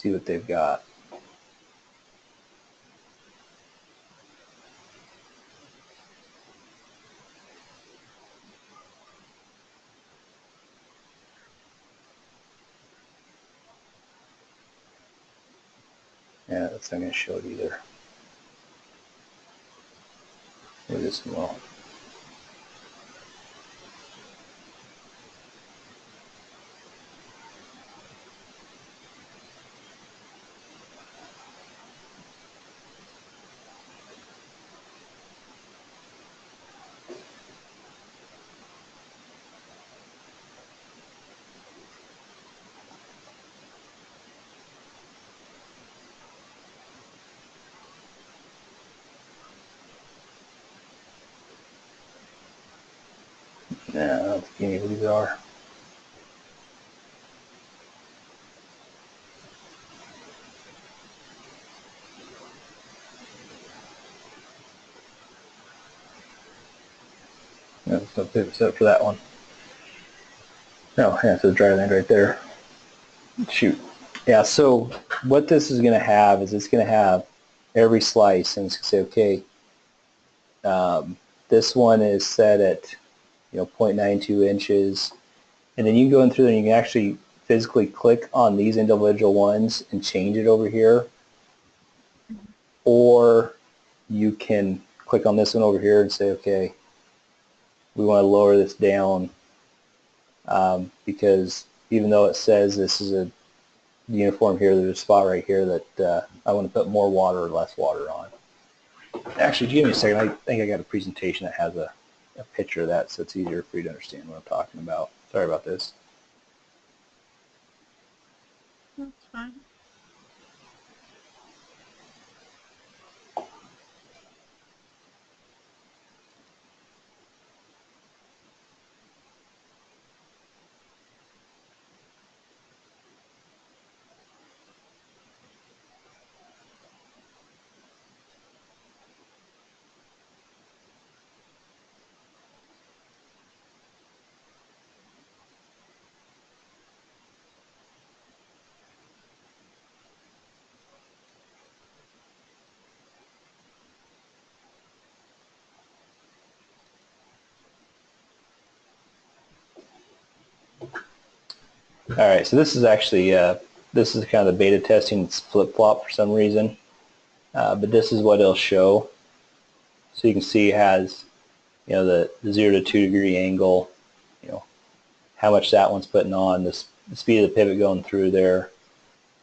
what they've got. Yeah, that's not going to show it either. Maybe this one will. I don't think any of these are. No, there's no pivot set for that one. No, yeah, so dry land right there. Shoot. Yeah, so what this is going to have is it's going to have every slice, and it's going to say, okay, this one is set at 0.92 inches, and then you can go in through there and you can actually physically click on these individual ones and change it over here, or you can click on this one over here and say, okay, we want to lower this down because even though it says this is a uniform here, there's a spot right here that I want to put more water or less water on. Actually, give me a second. I think I got a presentation that has a picture of that, so it's easier for you to understand what I'm talking about. Sorry about this. That's fine. All right, so this is actually this is kind of the beta testing. It's flip-flop for some reason, but this is what it'll show. So you can see it has the 0 to 2 degree angle, how much that one's putting on, the speed of the pivot going through there,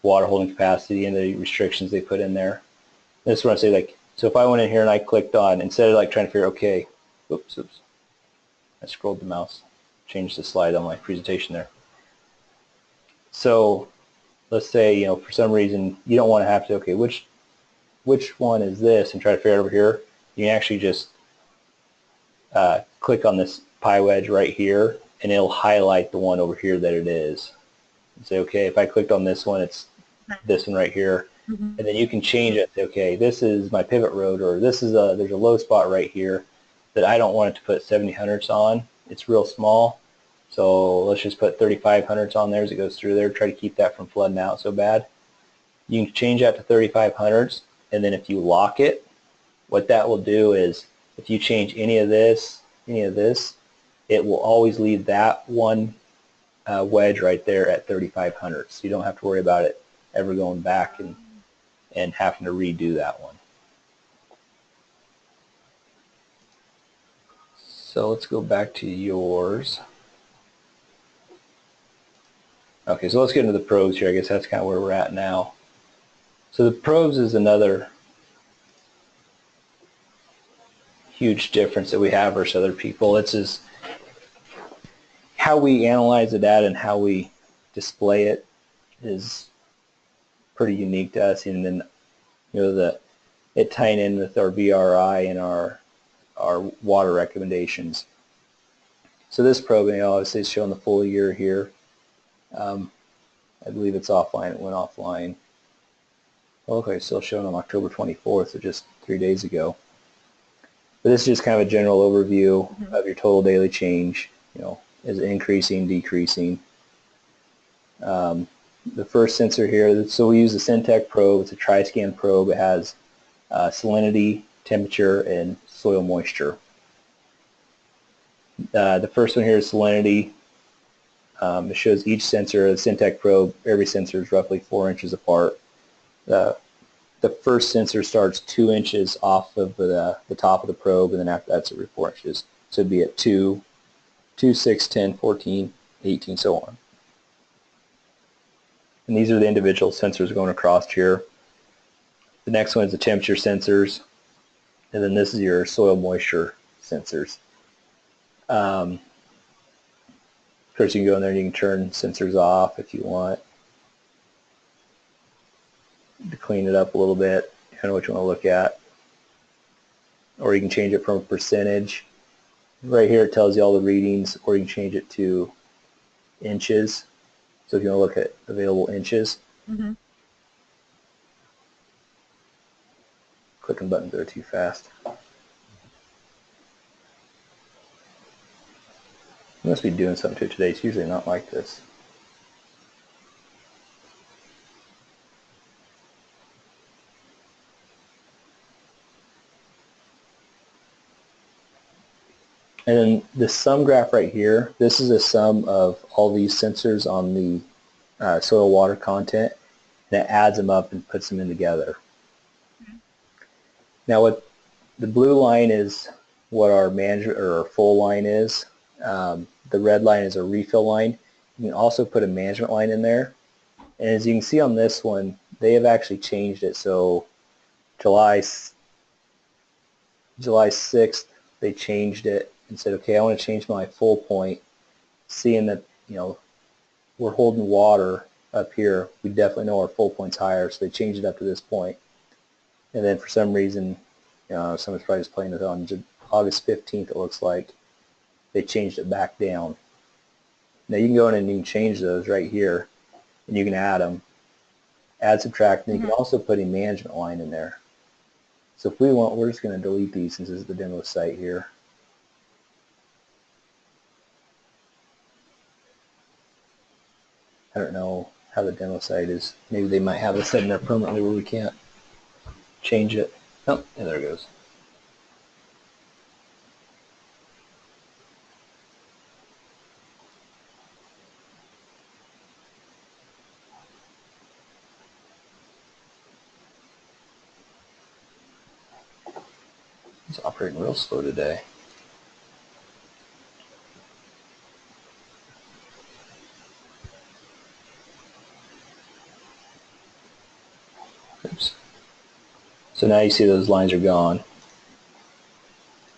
water holding capacity, and the restrictions they put in there. This is what I say, like, so if I went in here and I clicked on, instead of like trying to figure, okay, oops, I scrolled the mouse, changed the slide on my presentation there. So let's say, for some reason you don't want to have to, okay, which one is this, and try to figure it over here. You can actually just click on this pie wedge right here, and it'll highlight the one over here that it is. And say, okay, if I clicked on this one, it's this one right here. And then you can change it. Say, okay, this is my pivot road, or this is there's a low spot right here that I don't want it to put 70 hundredths on. It's real small. So let's just put 35 hundredths on there as it goes through there. Try to keep that from flooding out so bad. You can change that to 35 hundredths, and then if you lock it, what that will do is if you change any of this, it will always leave that one wedge right there at 35 hundredths. You don't have to worry about it ever going back and having to redo that one. So let's go back to yours. Okay, so let's get into the probes here. I guess that's kind of where we're at now. So the probes is another huge difference that we have versus other people. It's just how we analyze the data and how we display it is pretty unique to us, and then it tying in with our VRI and our water recommendations. So this probe, obviously is showing the full year here. I believe it's offline. It went offline. Okay, still showing on October 24th, so just 3 days ago. But this is just kind of a general overview of your total daily change. Is it increasing, decreasing? The first sensor here, so we use the Syntec probe. It's a tri-scan probe. It has salinity, temperature, and soil moisture. The first one here is salinity. It shows each sensor, the Syntec probe, every sensor is roughly 4 inches apart. The first sensor starts 2 inches off of the top of the probe, and then after that's at 4 inches. So it'd be at 2, 6, 10, 14, 18, so on. And these are the individual sensors going across here. The next one is the temperature sensors, and then this is your soil moisture sensors. Of course, you can go in there and you can turn sensors off if you want to clean it up a little bit, kind of what you want to look at. Or you can change it from a percentage. Right here it tells you all the readings, or you can change it to inches. So if you want to look at available inches, clicking buttons are too fast. You must be doing something to it today. It's usually not like this. And then the sum graph right here, this is a sum of all these sensors on the soil water content, and it adds them up and puts them in together. Now what the blue line is what our management or our full line is. The red line is a refill line. You can also put a management line in there. And as you can see on this one, they have actually changed it. So July 6th, they changed it and said, okay, I want to change my full point, seeing that, you know, we're holding water up here. We definitely know our full point's higher, so they changed it up to this point. And then for some reason, you know, someone's probably just playing it on August 15th, it looks like, they changed it back down. Now you can go in and you can change those right here, and you can add them, add, subtract, and you can also put a management line in there. So if we want, we're just going to delete these since this is the demo site here. I don't know how the demo site is. Maybe they might have it set in there permanently where we can't change it. Oh, yeah, there it goes. It's operating real slow today. Oops. So now you see those lines are gone.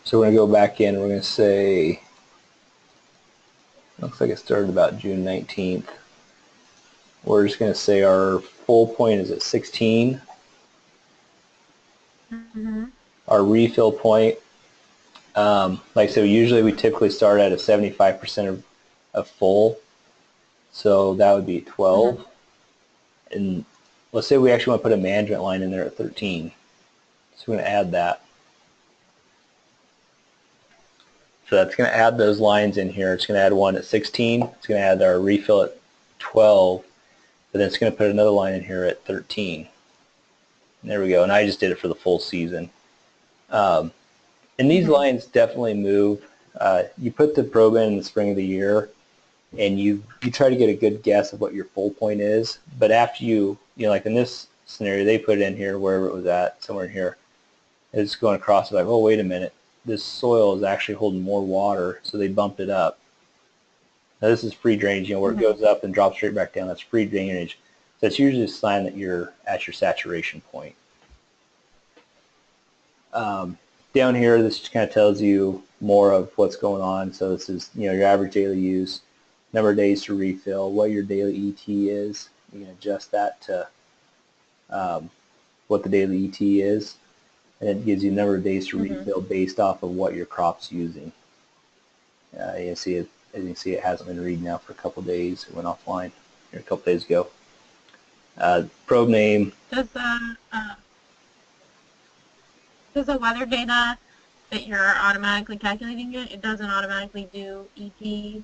So we're going to go back in and we're going to say, looks like it started about June 19th. We're just going to say our full point is at 16. Our refill point, like I said, usually we typically start at a 75% of full. So that would be 12. And let's say we actually want to put a management line in there at 13. So we're going to add that. So that's going to add those lines in here. It's going to add one at 16. It's going to add our refill at 12. But then it's going to put another line in here at 13. And there we go. And I just did it for the full season. And these lines definitely move. You put the probe in the spring of the year, and you try to get a good guess of what your full point is. But after you know, like in this scenario, they put it in here wherever it was at, somewhere in here. It's going across, like, oh, wait a minute. This soil is actually holding more water, so they bumped it up. Now this is free drainage, you know, where it goes up and drops straight back down. That's free drainage. So it's usually a sign that you're at your saturation point. Down here, this just kind of tells you more of what's going on. So this is, you know, your average daily use, number of days to refill, what your daily ET is. You can adjust that to what the daily ET is. And it gives you a number of days to refill based off of what your crop's using. You see it, as you can see, it hasn't been reading now for a couple of days. It went offline here a couple days ago. Probe name. Does the weather data that you're automatically calculating it doesn't automatically do ET?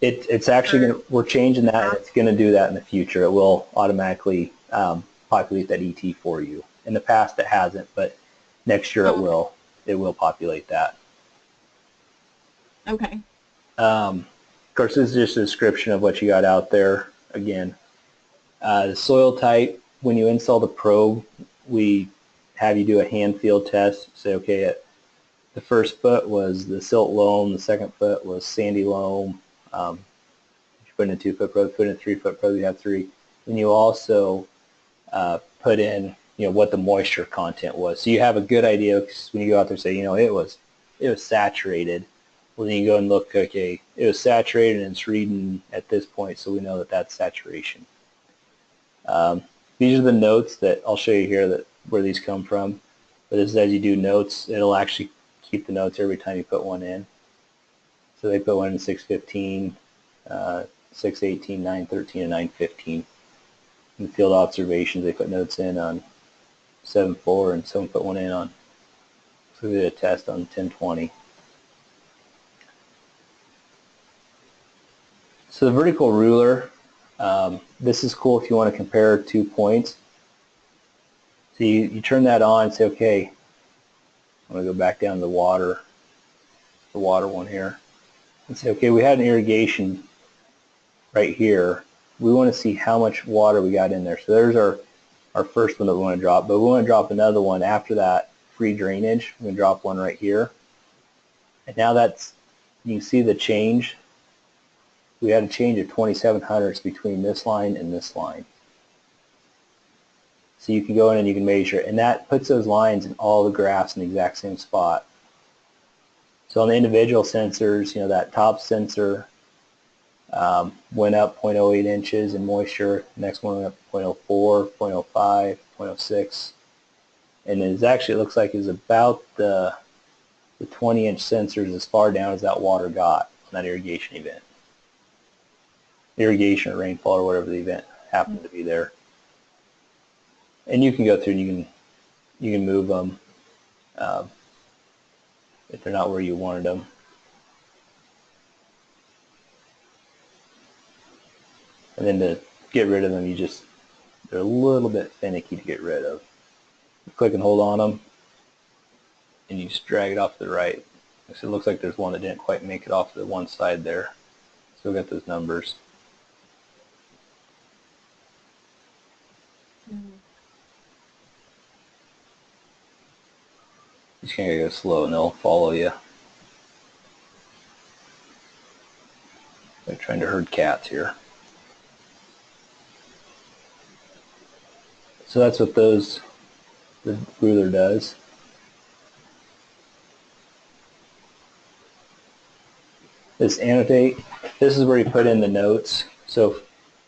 It's actually going to, we're changing that, and it's going to do that in the future. It will automatically populate that ET for you. In the past it hasn't, but next year it will. It will populate that. Okay. Of course, this is just a description of what you got out there. Again, the soil type, when you install the probe, we have you do a hand field test. Say, okay, the first foot was the silt loam, the second foot was sandy loam. If you put in a 2-foot probe, put in a 3-foot probe, you have 3. Then you also put in, you know, what the moisture content was. So you have a good idea, because when you go out there and say, you know, it was saturated. Well, then you go and look, okay, it was saturated and it's reading at this point, so we know that that's saturation. These are the notes that I'll show you here, that where these come from. But as you do notes, it'll actually keep the notes every time you put one in. So they put one in 615, 618, 913, and 915. In field observations, they put notes in on 7.4, and someone put one in on, so we did a test on 1020. So the vertical ruler, this is cool if you want to compare 2 points. So you turn that on and say, okay, I'm going to go back down to the water one here, and say, okay, we had an irrigation right here. We want to see how much water we got in there. So there's our first one that we want to drop, but we want to drop another one after that free drainage. We're going to drop one right here. And now you can see the change. We had a change of 27 hundredths between this line and this line. So you can go in and you can measure it, and that puts those lines in all the graphs in the exact same spot. So on the individual sensors, that top sensor went up 0.08 inches in moisture, next one went up 0.04, 0.05, 0.06, and it looks like it's about the 20-inch sensors as far down as that water got on that irrigation event. Irrigation or rainfall or whatever the event happened to be there. And you can go through and you can move them if they're not where you wanted them. And then to get rid of them, they're a little bit finicky to get rid of. You click and hold on them, and you just drag it off to the right. So it looks like there's one that didn't quite make it off to the one side there. So we got those numbers. You just gotta go slow and they'll follow you. They're trying to herd cats here. So that's what the ruler does. This annotate, this is where you put in the notes. So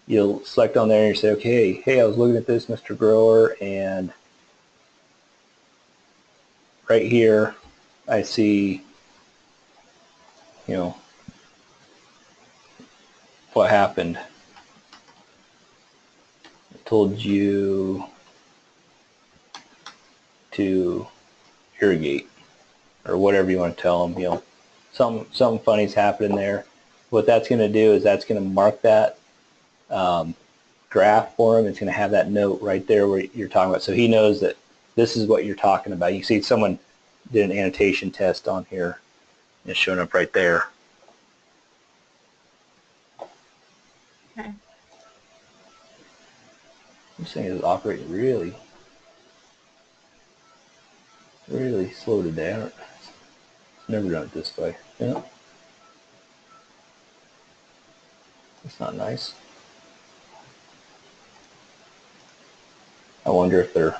you'll select on there and you say, okay, hey, I was looking at this, Mr. Grower, and right here I see, what happened. I told you to irrigate, or whatever you want to tell them. Something funny's happening there. What that's going to do is that's going to mark that graph for him. It's going to have that note right there where you're talking about. So he knows that this is what you're talking about. You see someone did an annotation test on here. It's showing up right there. Okay. This thing is operating really, really slow today. I've never done it this way. It's not nice. I wonder if they're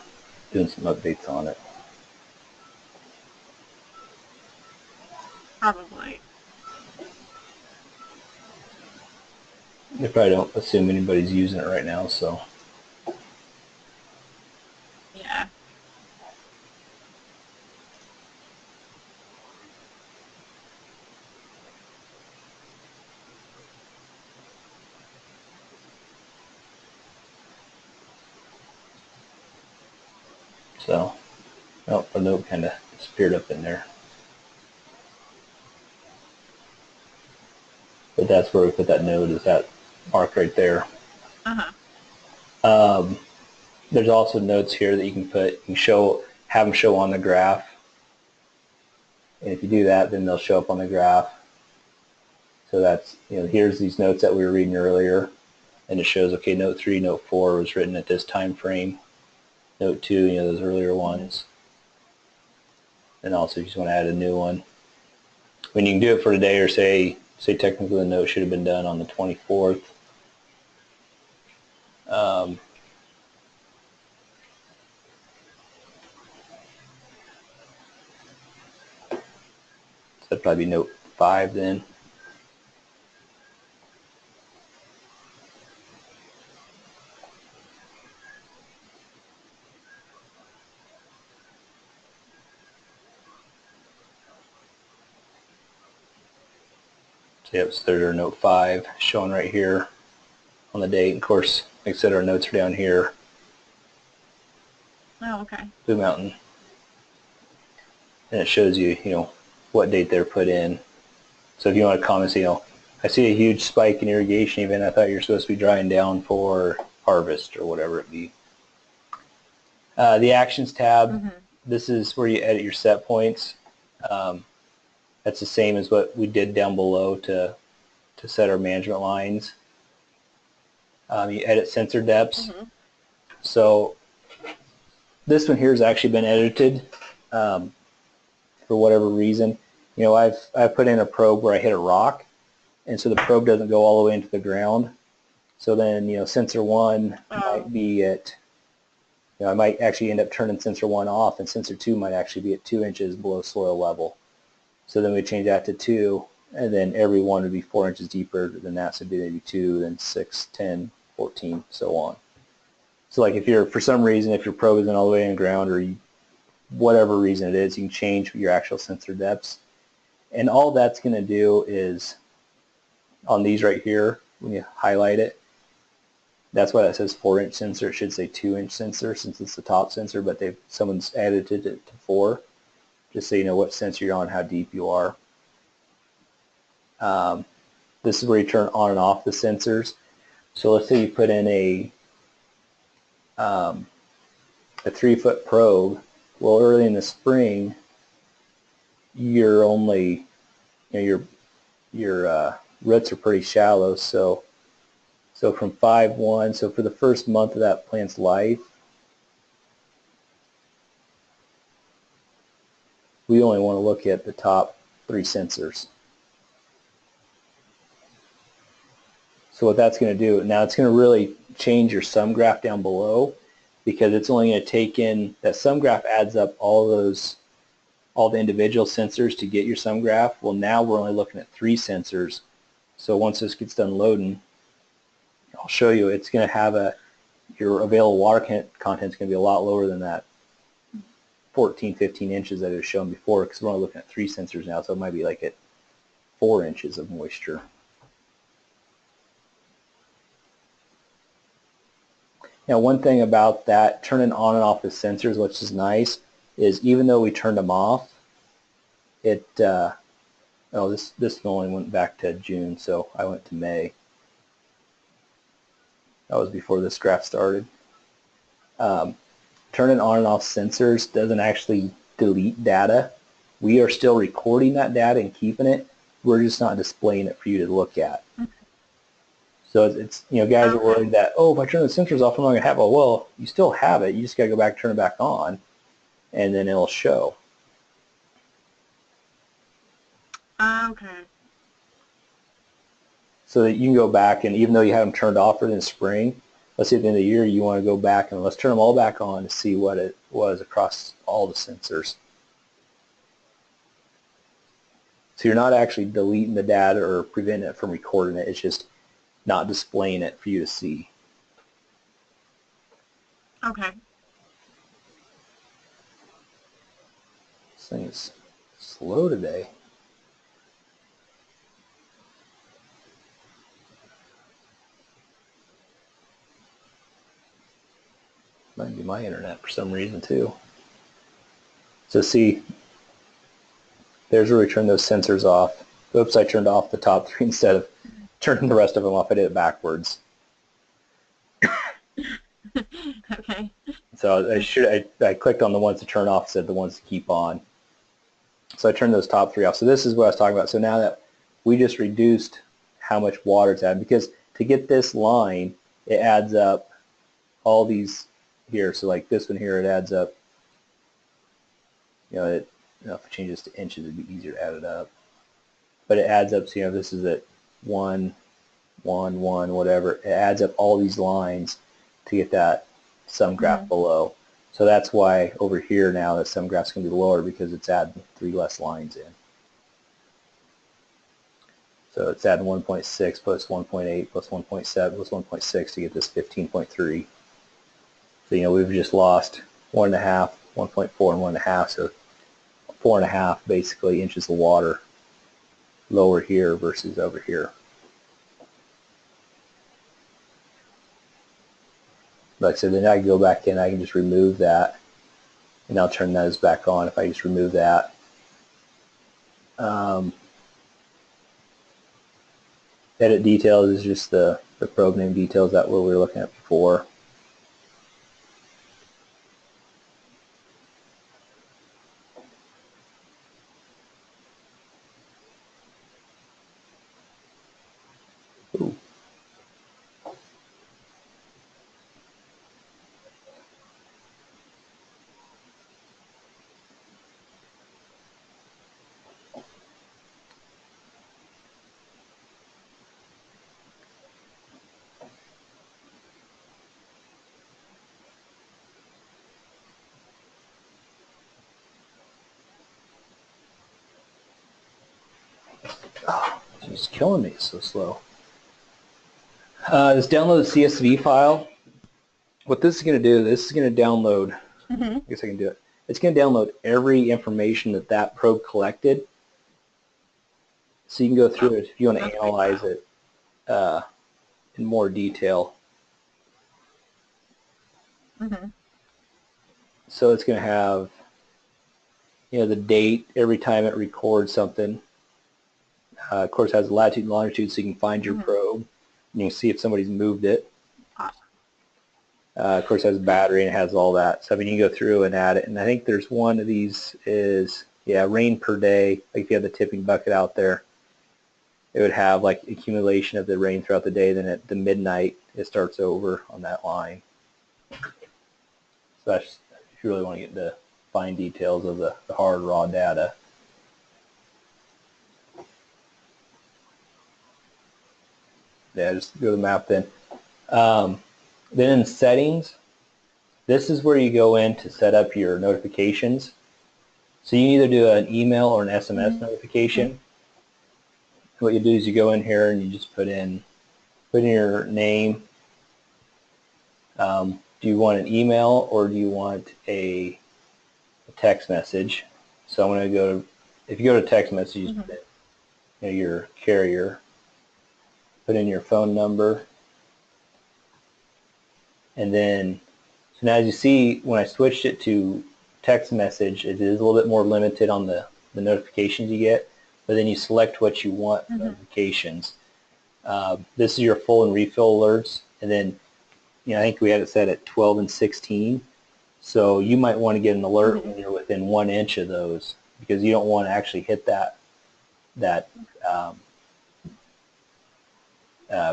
doing some updates on it. Probably. They probably don't assume anybody's using it right now, so. Yeah. So, oh, the note kind of disappeared up in there. But that's where we put that note, is that mark right there. There's also notes here that you can put, have them show on the graph. And if you do that, then they'll show up on the graph. So that's, here's these notes that we were reading earlier. And it shows, okay, note 3, note 4 was written at this time frame. Note 2, those earlier ones. And also, if you just want to add a new one. When you can do it for today, or say technically the note should have been done on the 24th. So that'd probably be note 5 then. So yep, so there's our note 5 showing right here on the date. Of course, like I said, our notes are down here. Oh, okay. Blue Mountain. And it shows you, what date they're put in. So if you want to comment, say, I see a huge spike in irrigation event. I thought you were supposed to be drying down for harvest or whatever it be. The Actions tab, this is where you edit your set points. That's the same as what we did down below to set our management lines. You edit sensor depths. So this one here has actually been edited for whatever reason. I've put in a probe where I hit a rock, and so the probe doesn't go all the way into the ground. So then, sensor 1 might be at, I might actually end up turning sensor 1 off, and sensor 2 might actually be at 2 inches below soil level. So then we change that to 2, and then every one would be 4 inches deeper than that, so it'd be maybe 2, then 6, 10, 14, so on. So like if for some reason, if your probe isn't all the way in the ground, or whatever reason it is, you can change your actual sensor depths. And all that's going to do is, on these right here, when you highlight it, that's why that says 4-inch sensor. It should say 2-inch sensor since it's the top sensor, but someone's added it to 4, just so you know what sensor you're on, how deep you are. This is where you turn on and off the sensors. So let's say you put in a 3-foot probe. Well, early in the spring, you're only, your roots are pretty shallow, so from 5-1, so for the first month of that plant's life, we only want to look at the top 3 sensors. So what that's going to do, now it's going to really change your sum graph down below, because it's only going to take in, that sum graph adds up all the individual sensors to get your sum graph. Well, now we're only looking at 3 sensors. So once this gets done loading, I'll show you, it's going to have your available water content is going to be a lot lower than that 14, 15 inches that it was shown before, because we're only looking at 3 sensors now, so it might be like at 4 inches of moisture. Now, one thing about that, turning on and off the sensors, which is nice, is even though we turned them off, this only went back to June, so I went to May. That was before this graph started. Turning on and off sensors doesn't actually delete data. We are still recording that data and keeping it. We're just not displaying it for you to look at. So it's guys are worried that, if I turn the sensors off, I'm not going to have it. Well, you still have it. You just got to go back, turn it back on, and then it'll show. Okay. So that you can go back, and even though you have them turned off in the spring, let's say at the end of the year you want to go back and let's turn them all back on to see what it was across all the sensors. So you're not actually deleting the data or preventing it from recording it. It's just not displaying it for you to see. Okay. This thing is slow today. Might be my internet for some reason too. So see, there's where we turn those sensors off. Oops, I turned off the top 3 instead of turning the rest of them off. I did it backwards. Okay. So I clicked on the ones to turn off, said the ones to keep on. So I turned those top 3 off. So this is what I was talking about. So now that we just reduced how much water it's adding, because to get this line, it adds up all these here. So like this one here, it adds up, if it changes to inches, it'd be easier to add it up. But it adds up, so this is at 1, 1, 1, whatever. It adds up all these lines to get that sum graph below. So that's why over here now the sum graph's going to be lower, because it's adding 3 less lines in. So it's adding 1.6 plus 1.8 plus 1.7 plus 1.6 to get this 15.3. So we've just lost 1.5, 1.4, and 1.5, so 4.5 basically inches of water lower here versus over here. Like I said, then I can go back in, I can just remove that, and I'll turn those back on if I just remove that. Edit details is just the probe name details, that what we were looking at before. Ooh. Oh, it's killing me, it's so slow. Just download the CSV file. What this is going to do, this is going to download, I guess I can do it. It's going to download every information that probe collected. So you can go through it if you want to analyze it in more detail. So it's going to have, the date every time it records something. Of course, it has latitude and longitude, so you can find your probe, and you can see if somebody's moved it. Of course, it has battery and it has all that. So I mean, you can go through and add it. And I think there's one of these is, rain per day. Like if you have the tipping bucket out there, it would have like accumulation of the rain throughout the day. Then at the midnight, it starts over on that line. So that's if you really want to get the fine details of the hard raw data. Yeah, just go to the map then. Then in settings, this is where you go in to set up your notifications. So you either do an email or an SMS notification. What you do is you go in here and you just put in your name. Do you want an email or do you want a text message? So I'm going to go to, if you go to text messages, put in, your carrier, put in your phone number, and then, so now as you see, when I switched it to text message, it is a little bit more limited on the notifications you get, but then you select what you want for notifications. This is your full and refill alerts, and then, I think we had it set at 12 and 16, so you might want to get an alert when you're within 1 inch of those, because you don't want to actually hit that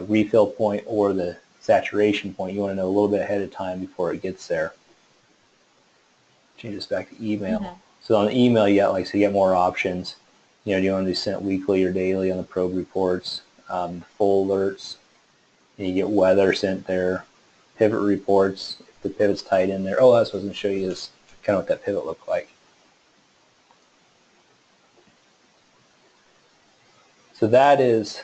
refill point or the saturation point. You want to know a little bit ahead of time before it gets there. Change this back to email. So on the email, you get more options. Do you want to be sent weekly or daily on the probe reports, full alerts, and you get weather sent there, pivot reports, if the pivot's tied in there. Oh, that's what I was going to show you, is kind of what that pivot looked like. So that is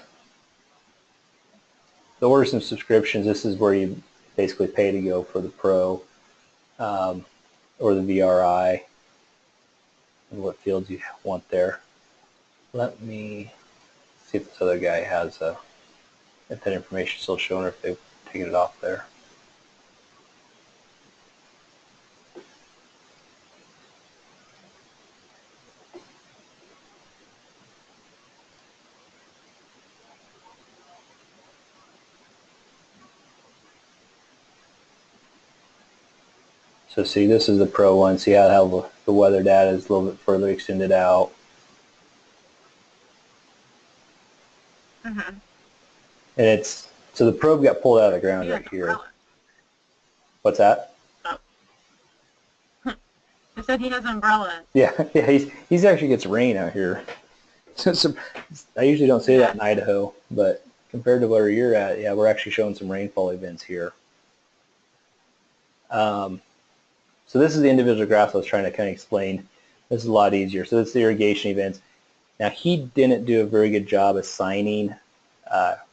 the orders and subscriptions. This is where you basically pay to go for the Pro or the VRI and what fields you want there. Let me see if this other guy has if that information is still showing or if they've taken it off there. So see, this is the Pro one. See how the weather data is a little bit further extended out. And it's, so the probe got pulled out of the ground right here. What's that? I said he has umbrellas. Yeah, he's actually gets rain out here. So, I usually don't say that in Idaho, but compared to where you're at, yeah, we're actually showing some rainfall events here. So this is the individual graphs I was trying to kind of explain. This is a lot easier. So this is the irrigation events. Now he didn't do a very good job assigning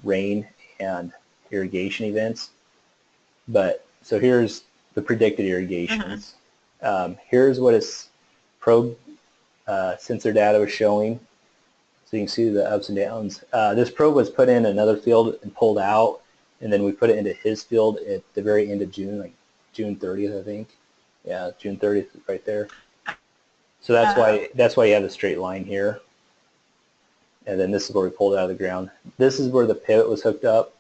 rain and irrigation events. But so here's the predicted irrigations. Here's what his probe sensor data was showing. So you can see the ups and downs. This probe was put in another field and pulled out, and then we put it into his field at the very end of June, like June 30th, I think. Yeah, June 30th is right there. So that's why you have the straight line here. And then this is where we pulled it out of the ground. This is where the pivot was hooked up.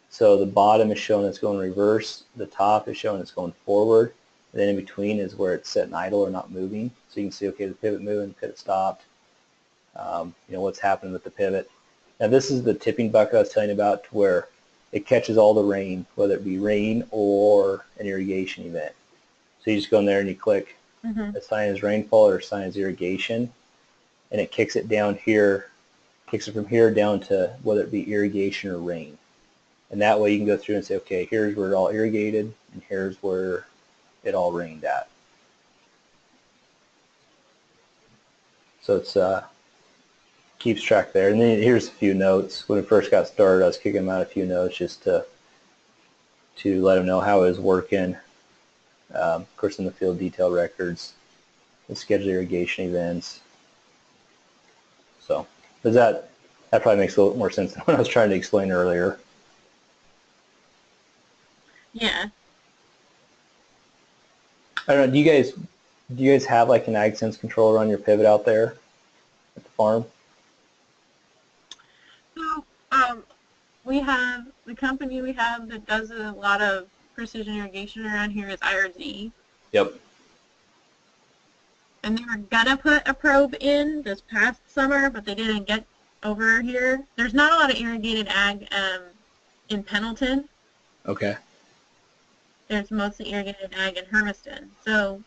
So the bottom is showing it's going reverse. The top is showing it's going forward. And then in between is where it's set and idle or not moving. So you can see, okay, the pivot moving, the pivot stopped. You know, what's happening with the pivot. Now this is the tipping bucket I was telling you about, to where it catches all the rain, whether it be rain or an irrigation event. So you just go in there and you click assign as rainfall or assign as irrigation, and it kicks it down here, kicks it from here down to whether it be irrigation or rain. And that way you can go through and say, okay, here's where it all irrigated, and here's where it all rained at. So it's keeps track there. And then here's a few notes. When we first got started, I was kicking them out a few notes just to let them know how it was working. Of course, in the field detail records, the scheduled irrigation events. So does that probably makes a little more sense than what I was trying to explain earlier. Yeah. I don't know. Do you guys have like an AgSense controller on your pivot out there at the farm? So we have the company we have that does a lot of precision irrigation around here is IRZ. Yep. And they were gonna put a probe in this past summer, but they didn't get over here. There's not a lot of irrigated ag in Pendleton. Okay. There's mostly irrigated ag in Hermiston. So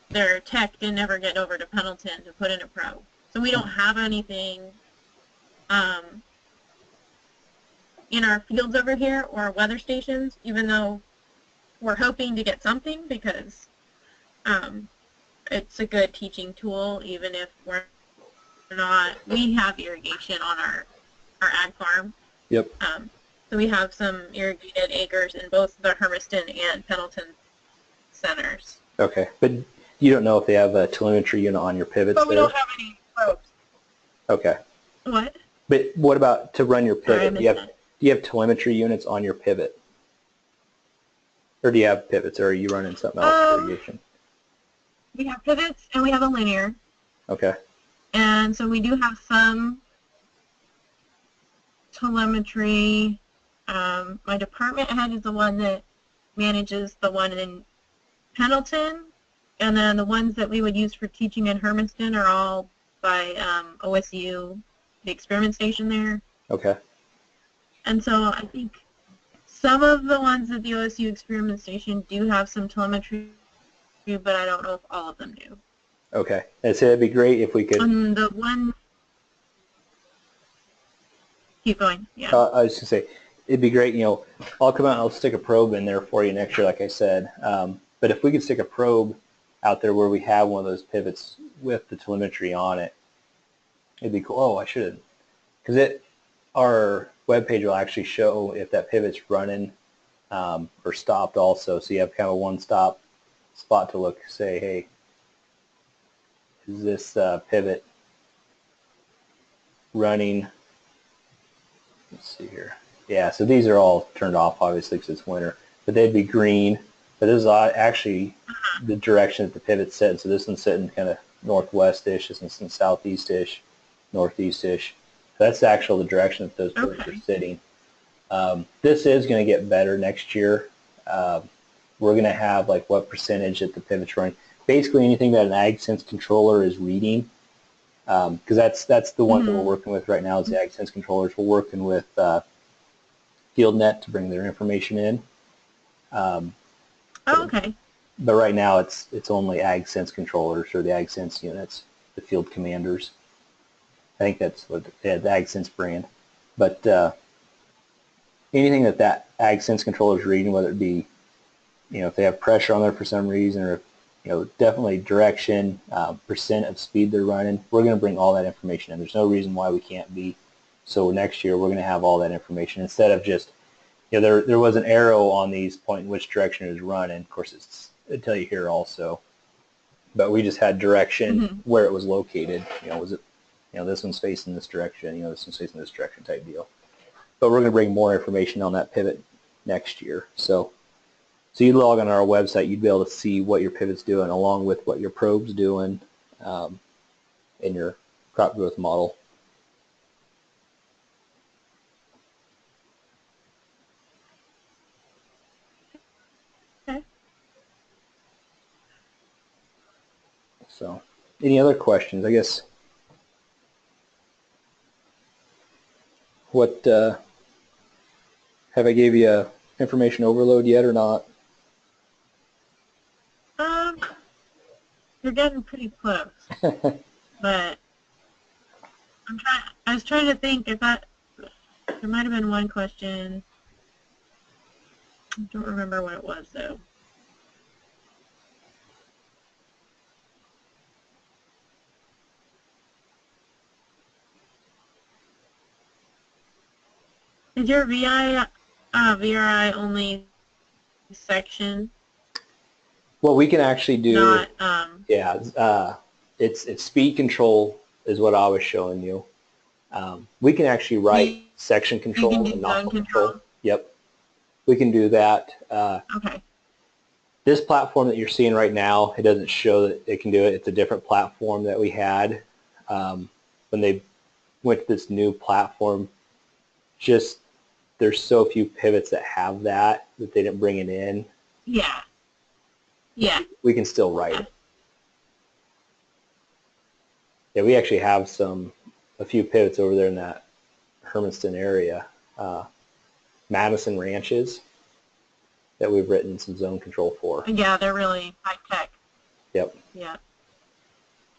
their tech didn't ever get over to Pendleton to put in a probe. So we don't have anything in our fields over here or weather stations, even though we're hoping to get something, because it's a good teaching tool, even if we're not. We have irrigation on our ag farm. Yep. So we have some irrigated acres in both the Hermiston and Pendleton centers. Okay, but you don't know if they have a telemetry unit on your pivots But we there? don't have any probes. Okay. What? But what about to run your Sorry, I pivot? missed Do you have telemetry units on your pivot? Or do you have pivots, or are you running something else for irrigation? We have pivots and we have a linear. Okay. And so we do have some telemetry. My department head is the one that manages the one in Pendleton, and then the ones that we would use for teaching in Hermiston are all by OSU, the experiment station there. Okay. And so I think some of the ones at the OSU experiment station do have some telemetry, but I don't know if all of them do. Okay. And so it'd be great if we could... The one... Keep going, yeah. I was going to say, it'd be great, you know, I'll come out and I'll stick a probe in there for you next year, like I said. But if we could stick a probe out there where we have one of those pivots with the telemetry on it, it'd be cool. Oh, I should have... Because our webpage will actually show if that pivot's running or stopped also. So you have kind of a one-stop spot to look, say, hey, is this pivot running? Let's see here. Yeah, so these are all turned off, obviously, because it's winter. But they'd be green. But this is actually the direction that the pivot's set. So this one's sitting kind of northwest-ish. This one's southeast-ish, northeast-ish. That's actually the direction that those pivots are sitting. This is going to get better next year. We're going to have like what percentage that the pivot's running. Basically anything that an AgSense controller is reading, because that's the one that we're working with right now is the AgSense controllers. We're working with FieldNet to bring their information in. Okay. But right now it's only AgSense controllers or the AgSense units, the field commanders. I think that's what the AgSense brand. But anything that AgSense controller is reading, whether it be, you know, if they have pressure on there for some reason, or, you know, definitely direction, percent of speed they're running, we're going to bring all that information in. There's no reason why we can't be. So next year we're going to have all that information instead of just, you know, there was an arrow on these pointing which direction it was running. Of course, it'll tell you here also. But we just had direction where it was located. You know, was it this one's facing this direction, this one's facing this direction type deal. But we're going to bring more information on that pivot next year. So you log on our website, you'd be able to see what your pivot's doing along with what your probe's doing in your crop growth model. Okay. So any other questions? I guess what have I gave you a information overload yet or not? You're getting pretty close. But I was trying to think if there might have been one question. I don't remember what it was though. Is your VRI only section? What we can actually do, not, it's speed control is what I was showing you. We can actually write section control and nozzle control. Yep, we can do that. Okay. This platform that you're seeing right now, it doesn't show that it can do it. It's a different platform that we had when they went to this new platform. Just there's so few pivots that have that they didn't bring it in. Yeah. Yeah. We can still write it. Yeah, we actually have a few pivots over there in that Hermiston area. Madison ranches that we've written some zone control for. Yeah, they're really high tech. Yep. Yeah.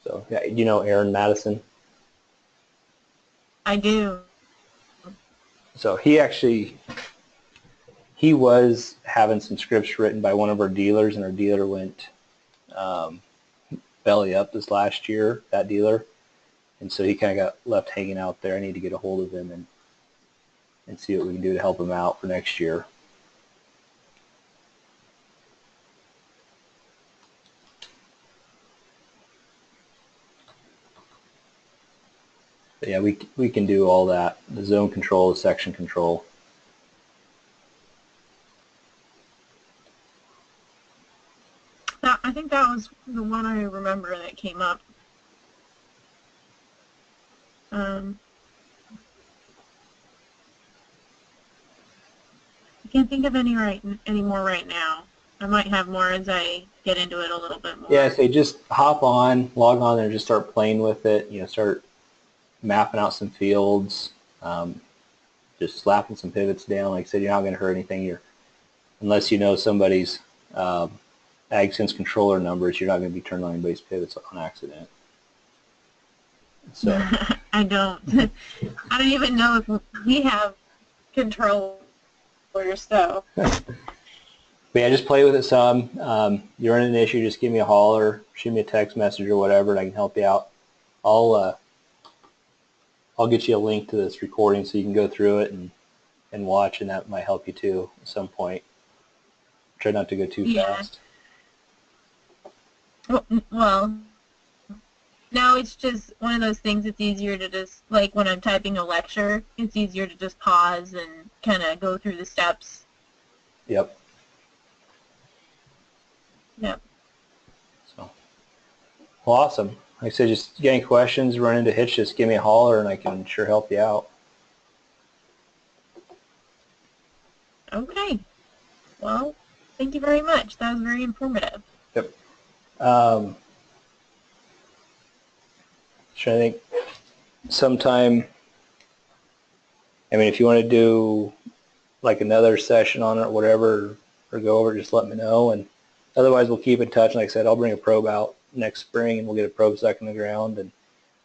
So, yeah, you know Aaron Madison? I do. So he was having some scripts written by one of our dealers, and our dealer went belly up this last year, that dealer. And so he kind of got left hanging out there. I need to get a hold of him and see what we can do to help him out for next year. But yeah, we can do all that, the zone control, the section control. I think that was the one I remember that came up. I can't think of any more right now. I might have more as I get into it a little bit more. Yeah, so just hop on, log on there, and just start playing with it. Start mapping out some fields, just slapping some pivots down. Like I said, you're not going to hurt anything. Unless you know somebody's AgSense controller numbers, you're not going to be turning on anybody's pivots on accident. So I don't. I don't even know if we have controllers, so. But yeah, just play with it some. You run into an issue, just give me a holler, shoot me a text message or whatever, and I can help you out. I'll get you a link to this recording so you can go through it and watch, and that might help you too at some point. Try not to go too fast. Well, no, it's just one of those things. It's easier to just, like when I'm typing a lecture, it's easier to just pause and kind of go through the steps. Yep. Yep. So, well, awesome. Like I said, just get any questions, run into hitch, just give me a holler and I can sure help you out. Okay. Well, thank you very much. That was very informative. Yep. Trying to think sometime, I mean, if you want to do like another session on it or whatever, or go over it, just let me know. And otherwise, we'll keep in touch. And like I said, I'll bring a probe out next spring and we'll get a probe stuck in the ground. And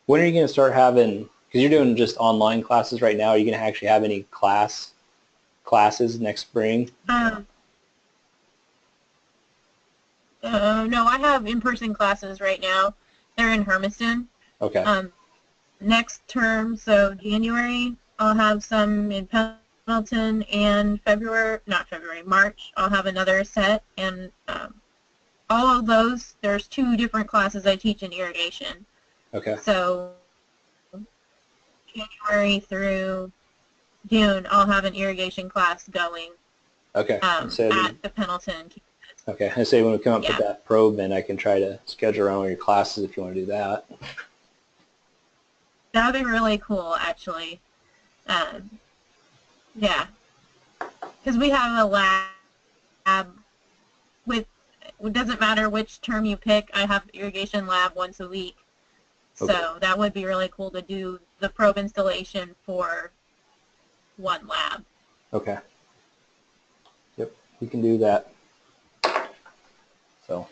when are you going to start having, because you're doing just online classes right now, are you going to actually have any classes next spring? No, I have in-person classes right now. They're in Hermiston. Okay. Next term, so January, I'll have some in Pendleton, and March, I'll have another set. And all of those, there's 2 different classes I teach in irrigation. Okay. So January through June, I'll have an irrigation class going Okay. at the Pendleton. Okay. I say when we come up Yeah. with that probe, then I can try to schedule around your classes if you want to do that. That would be really cool, actually. Yeah. Because we have a lab with, it doesn't matter which term you pick, I have irrigation lab once a week. Okay. So that would be really cool to do the probe installation for one lab. Okay. Yep, we can do that. So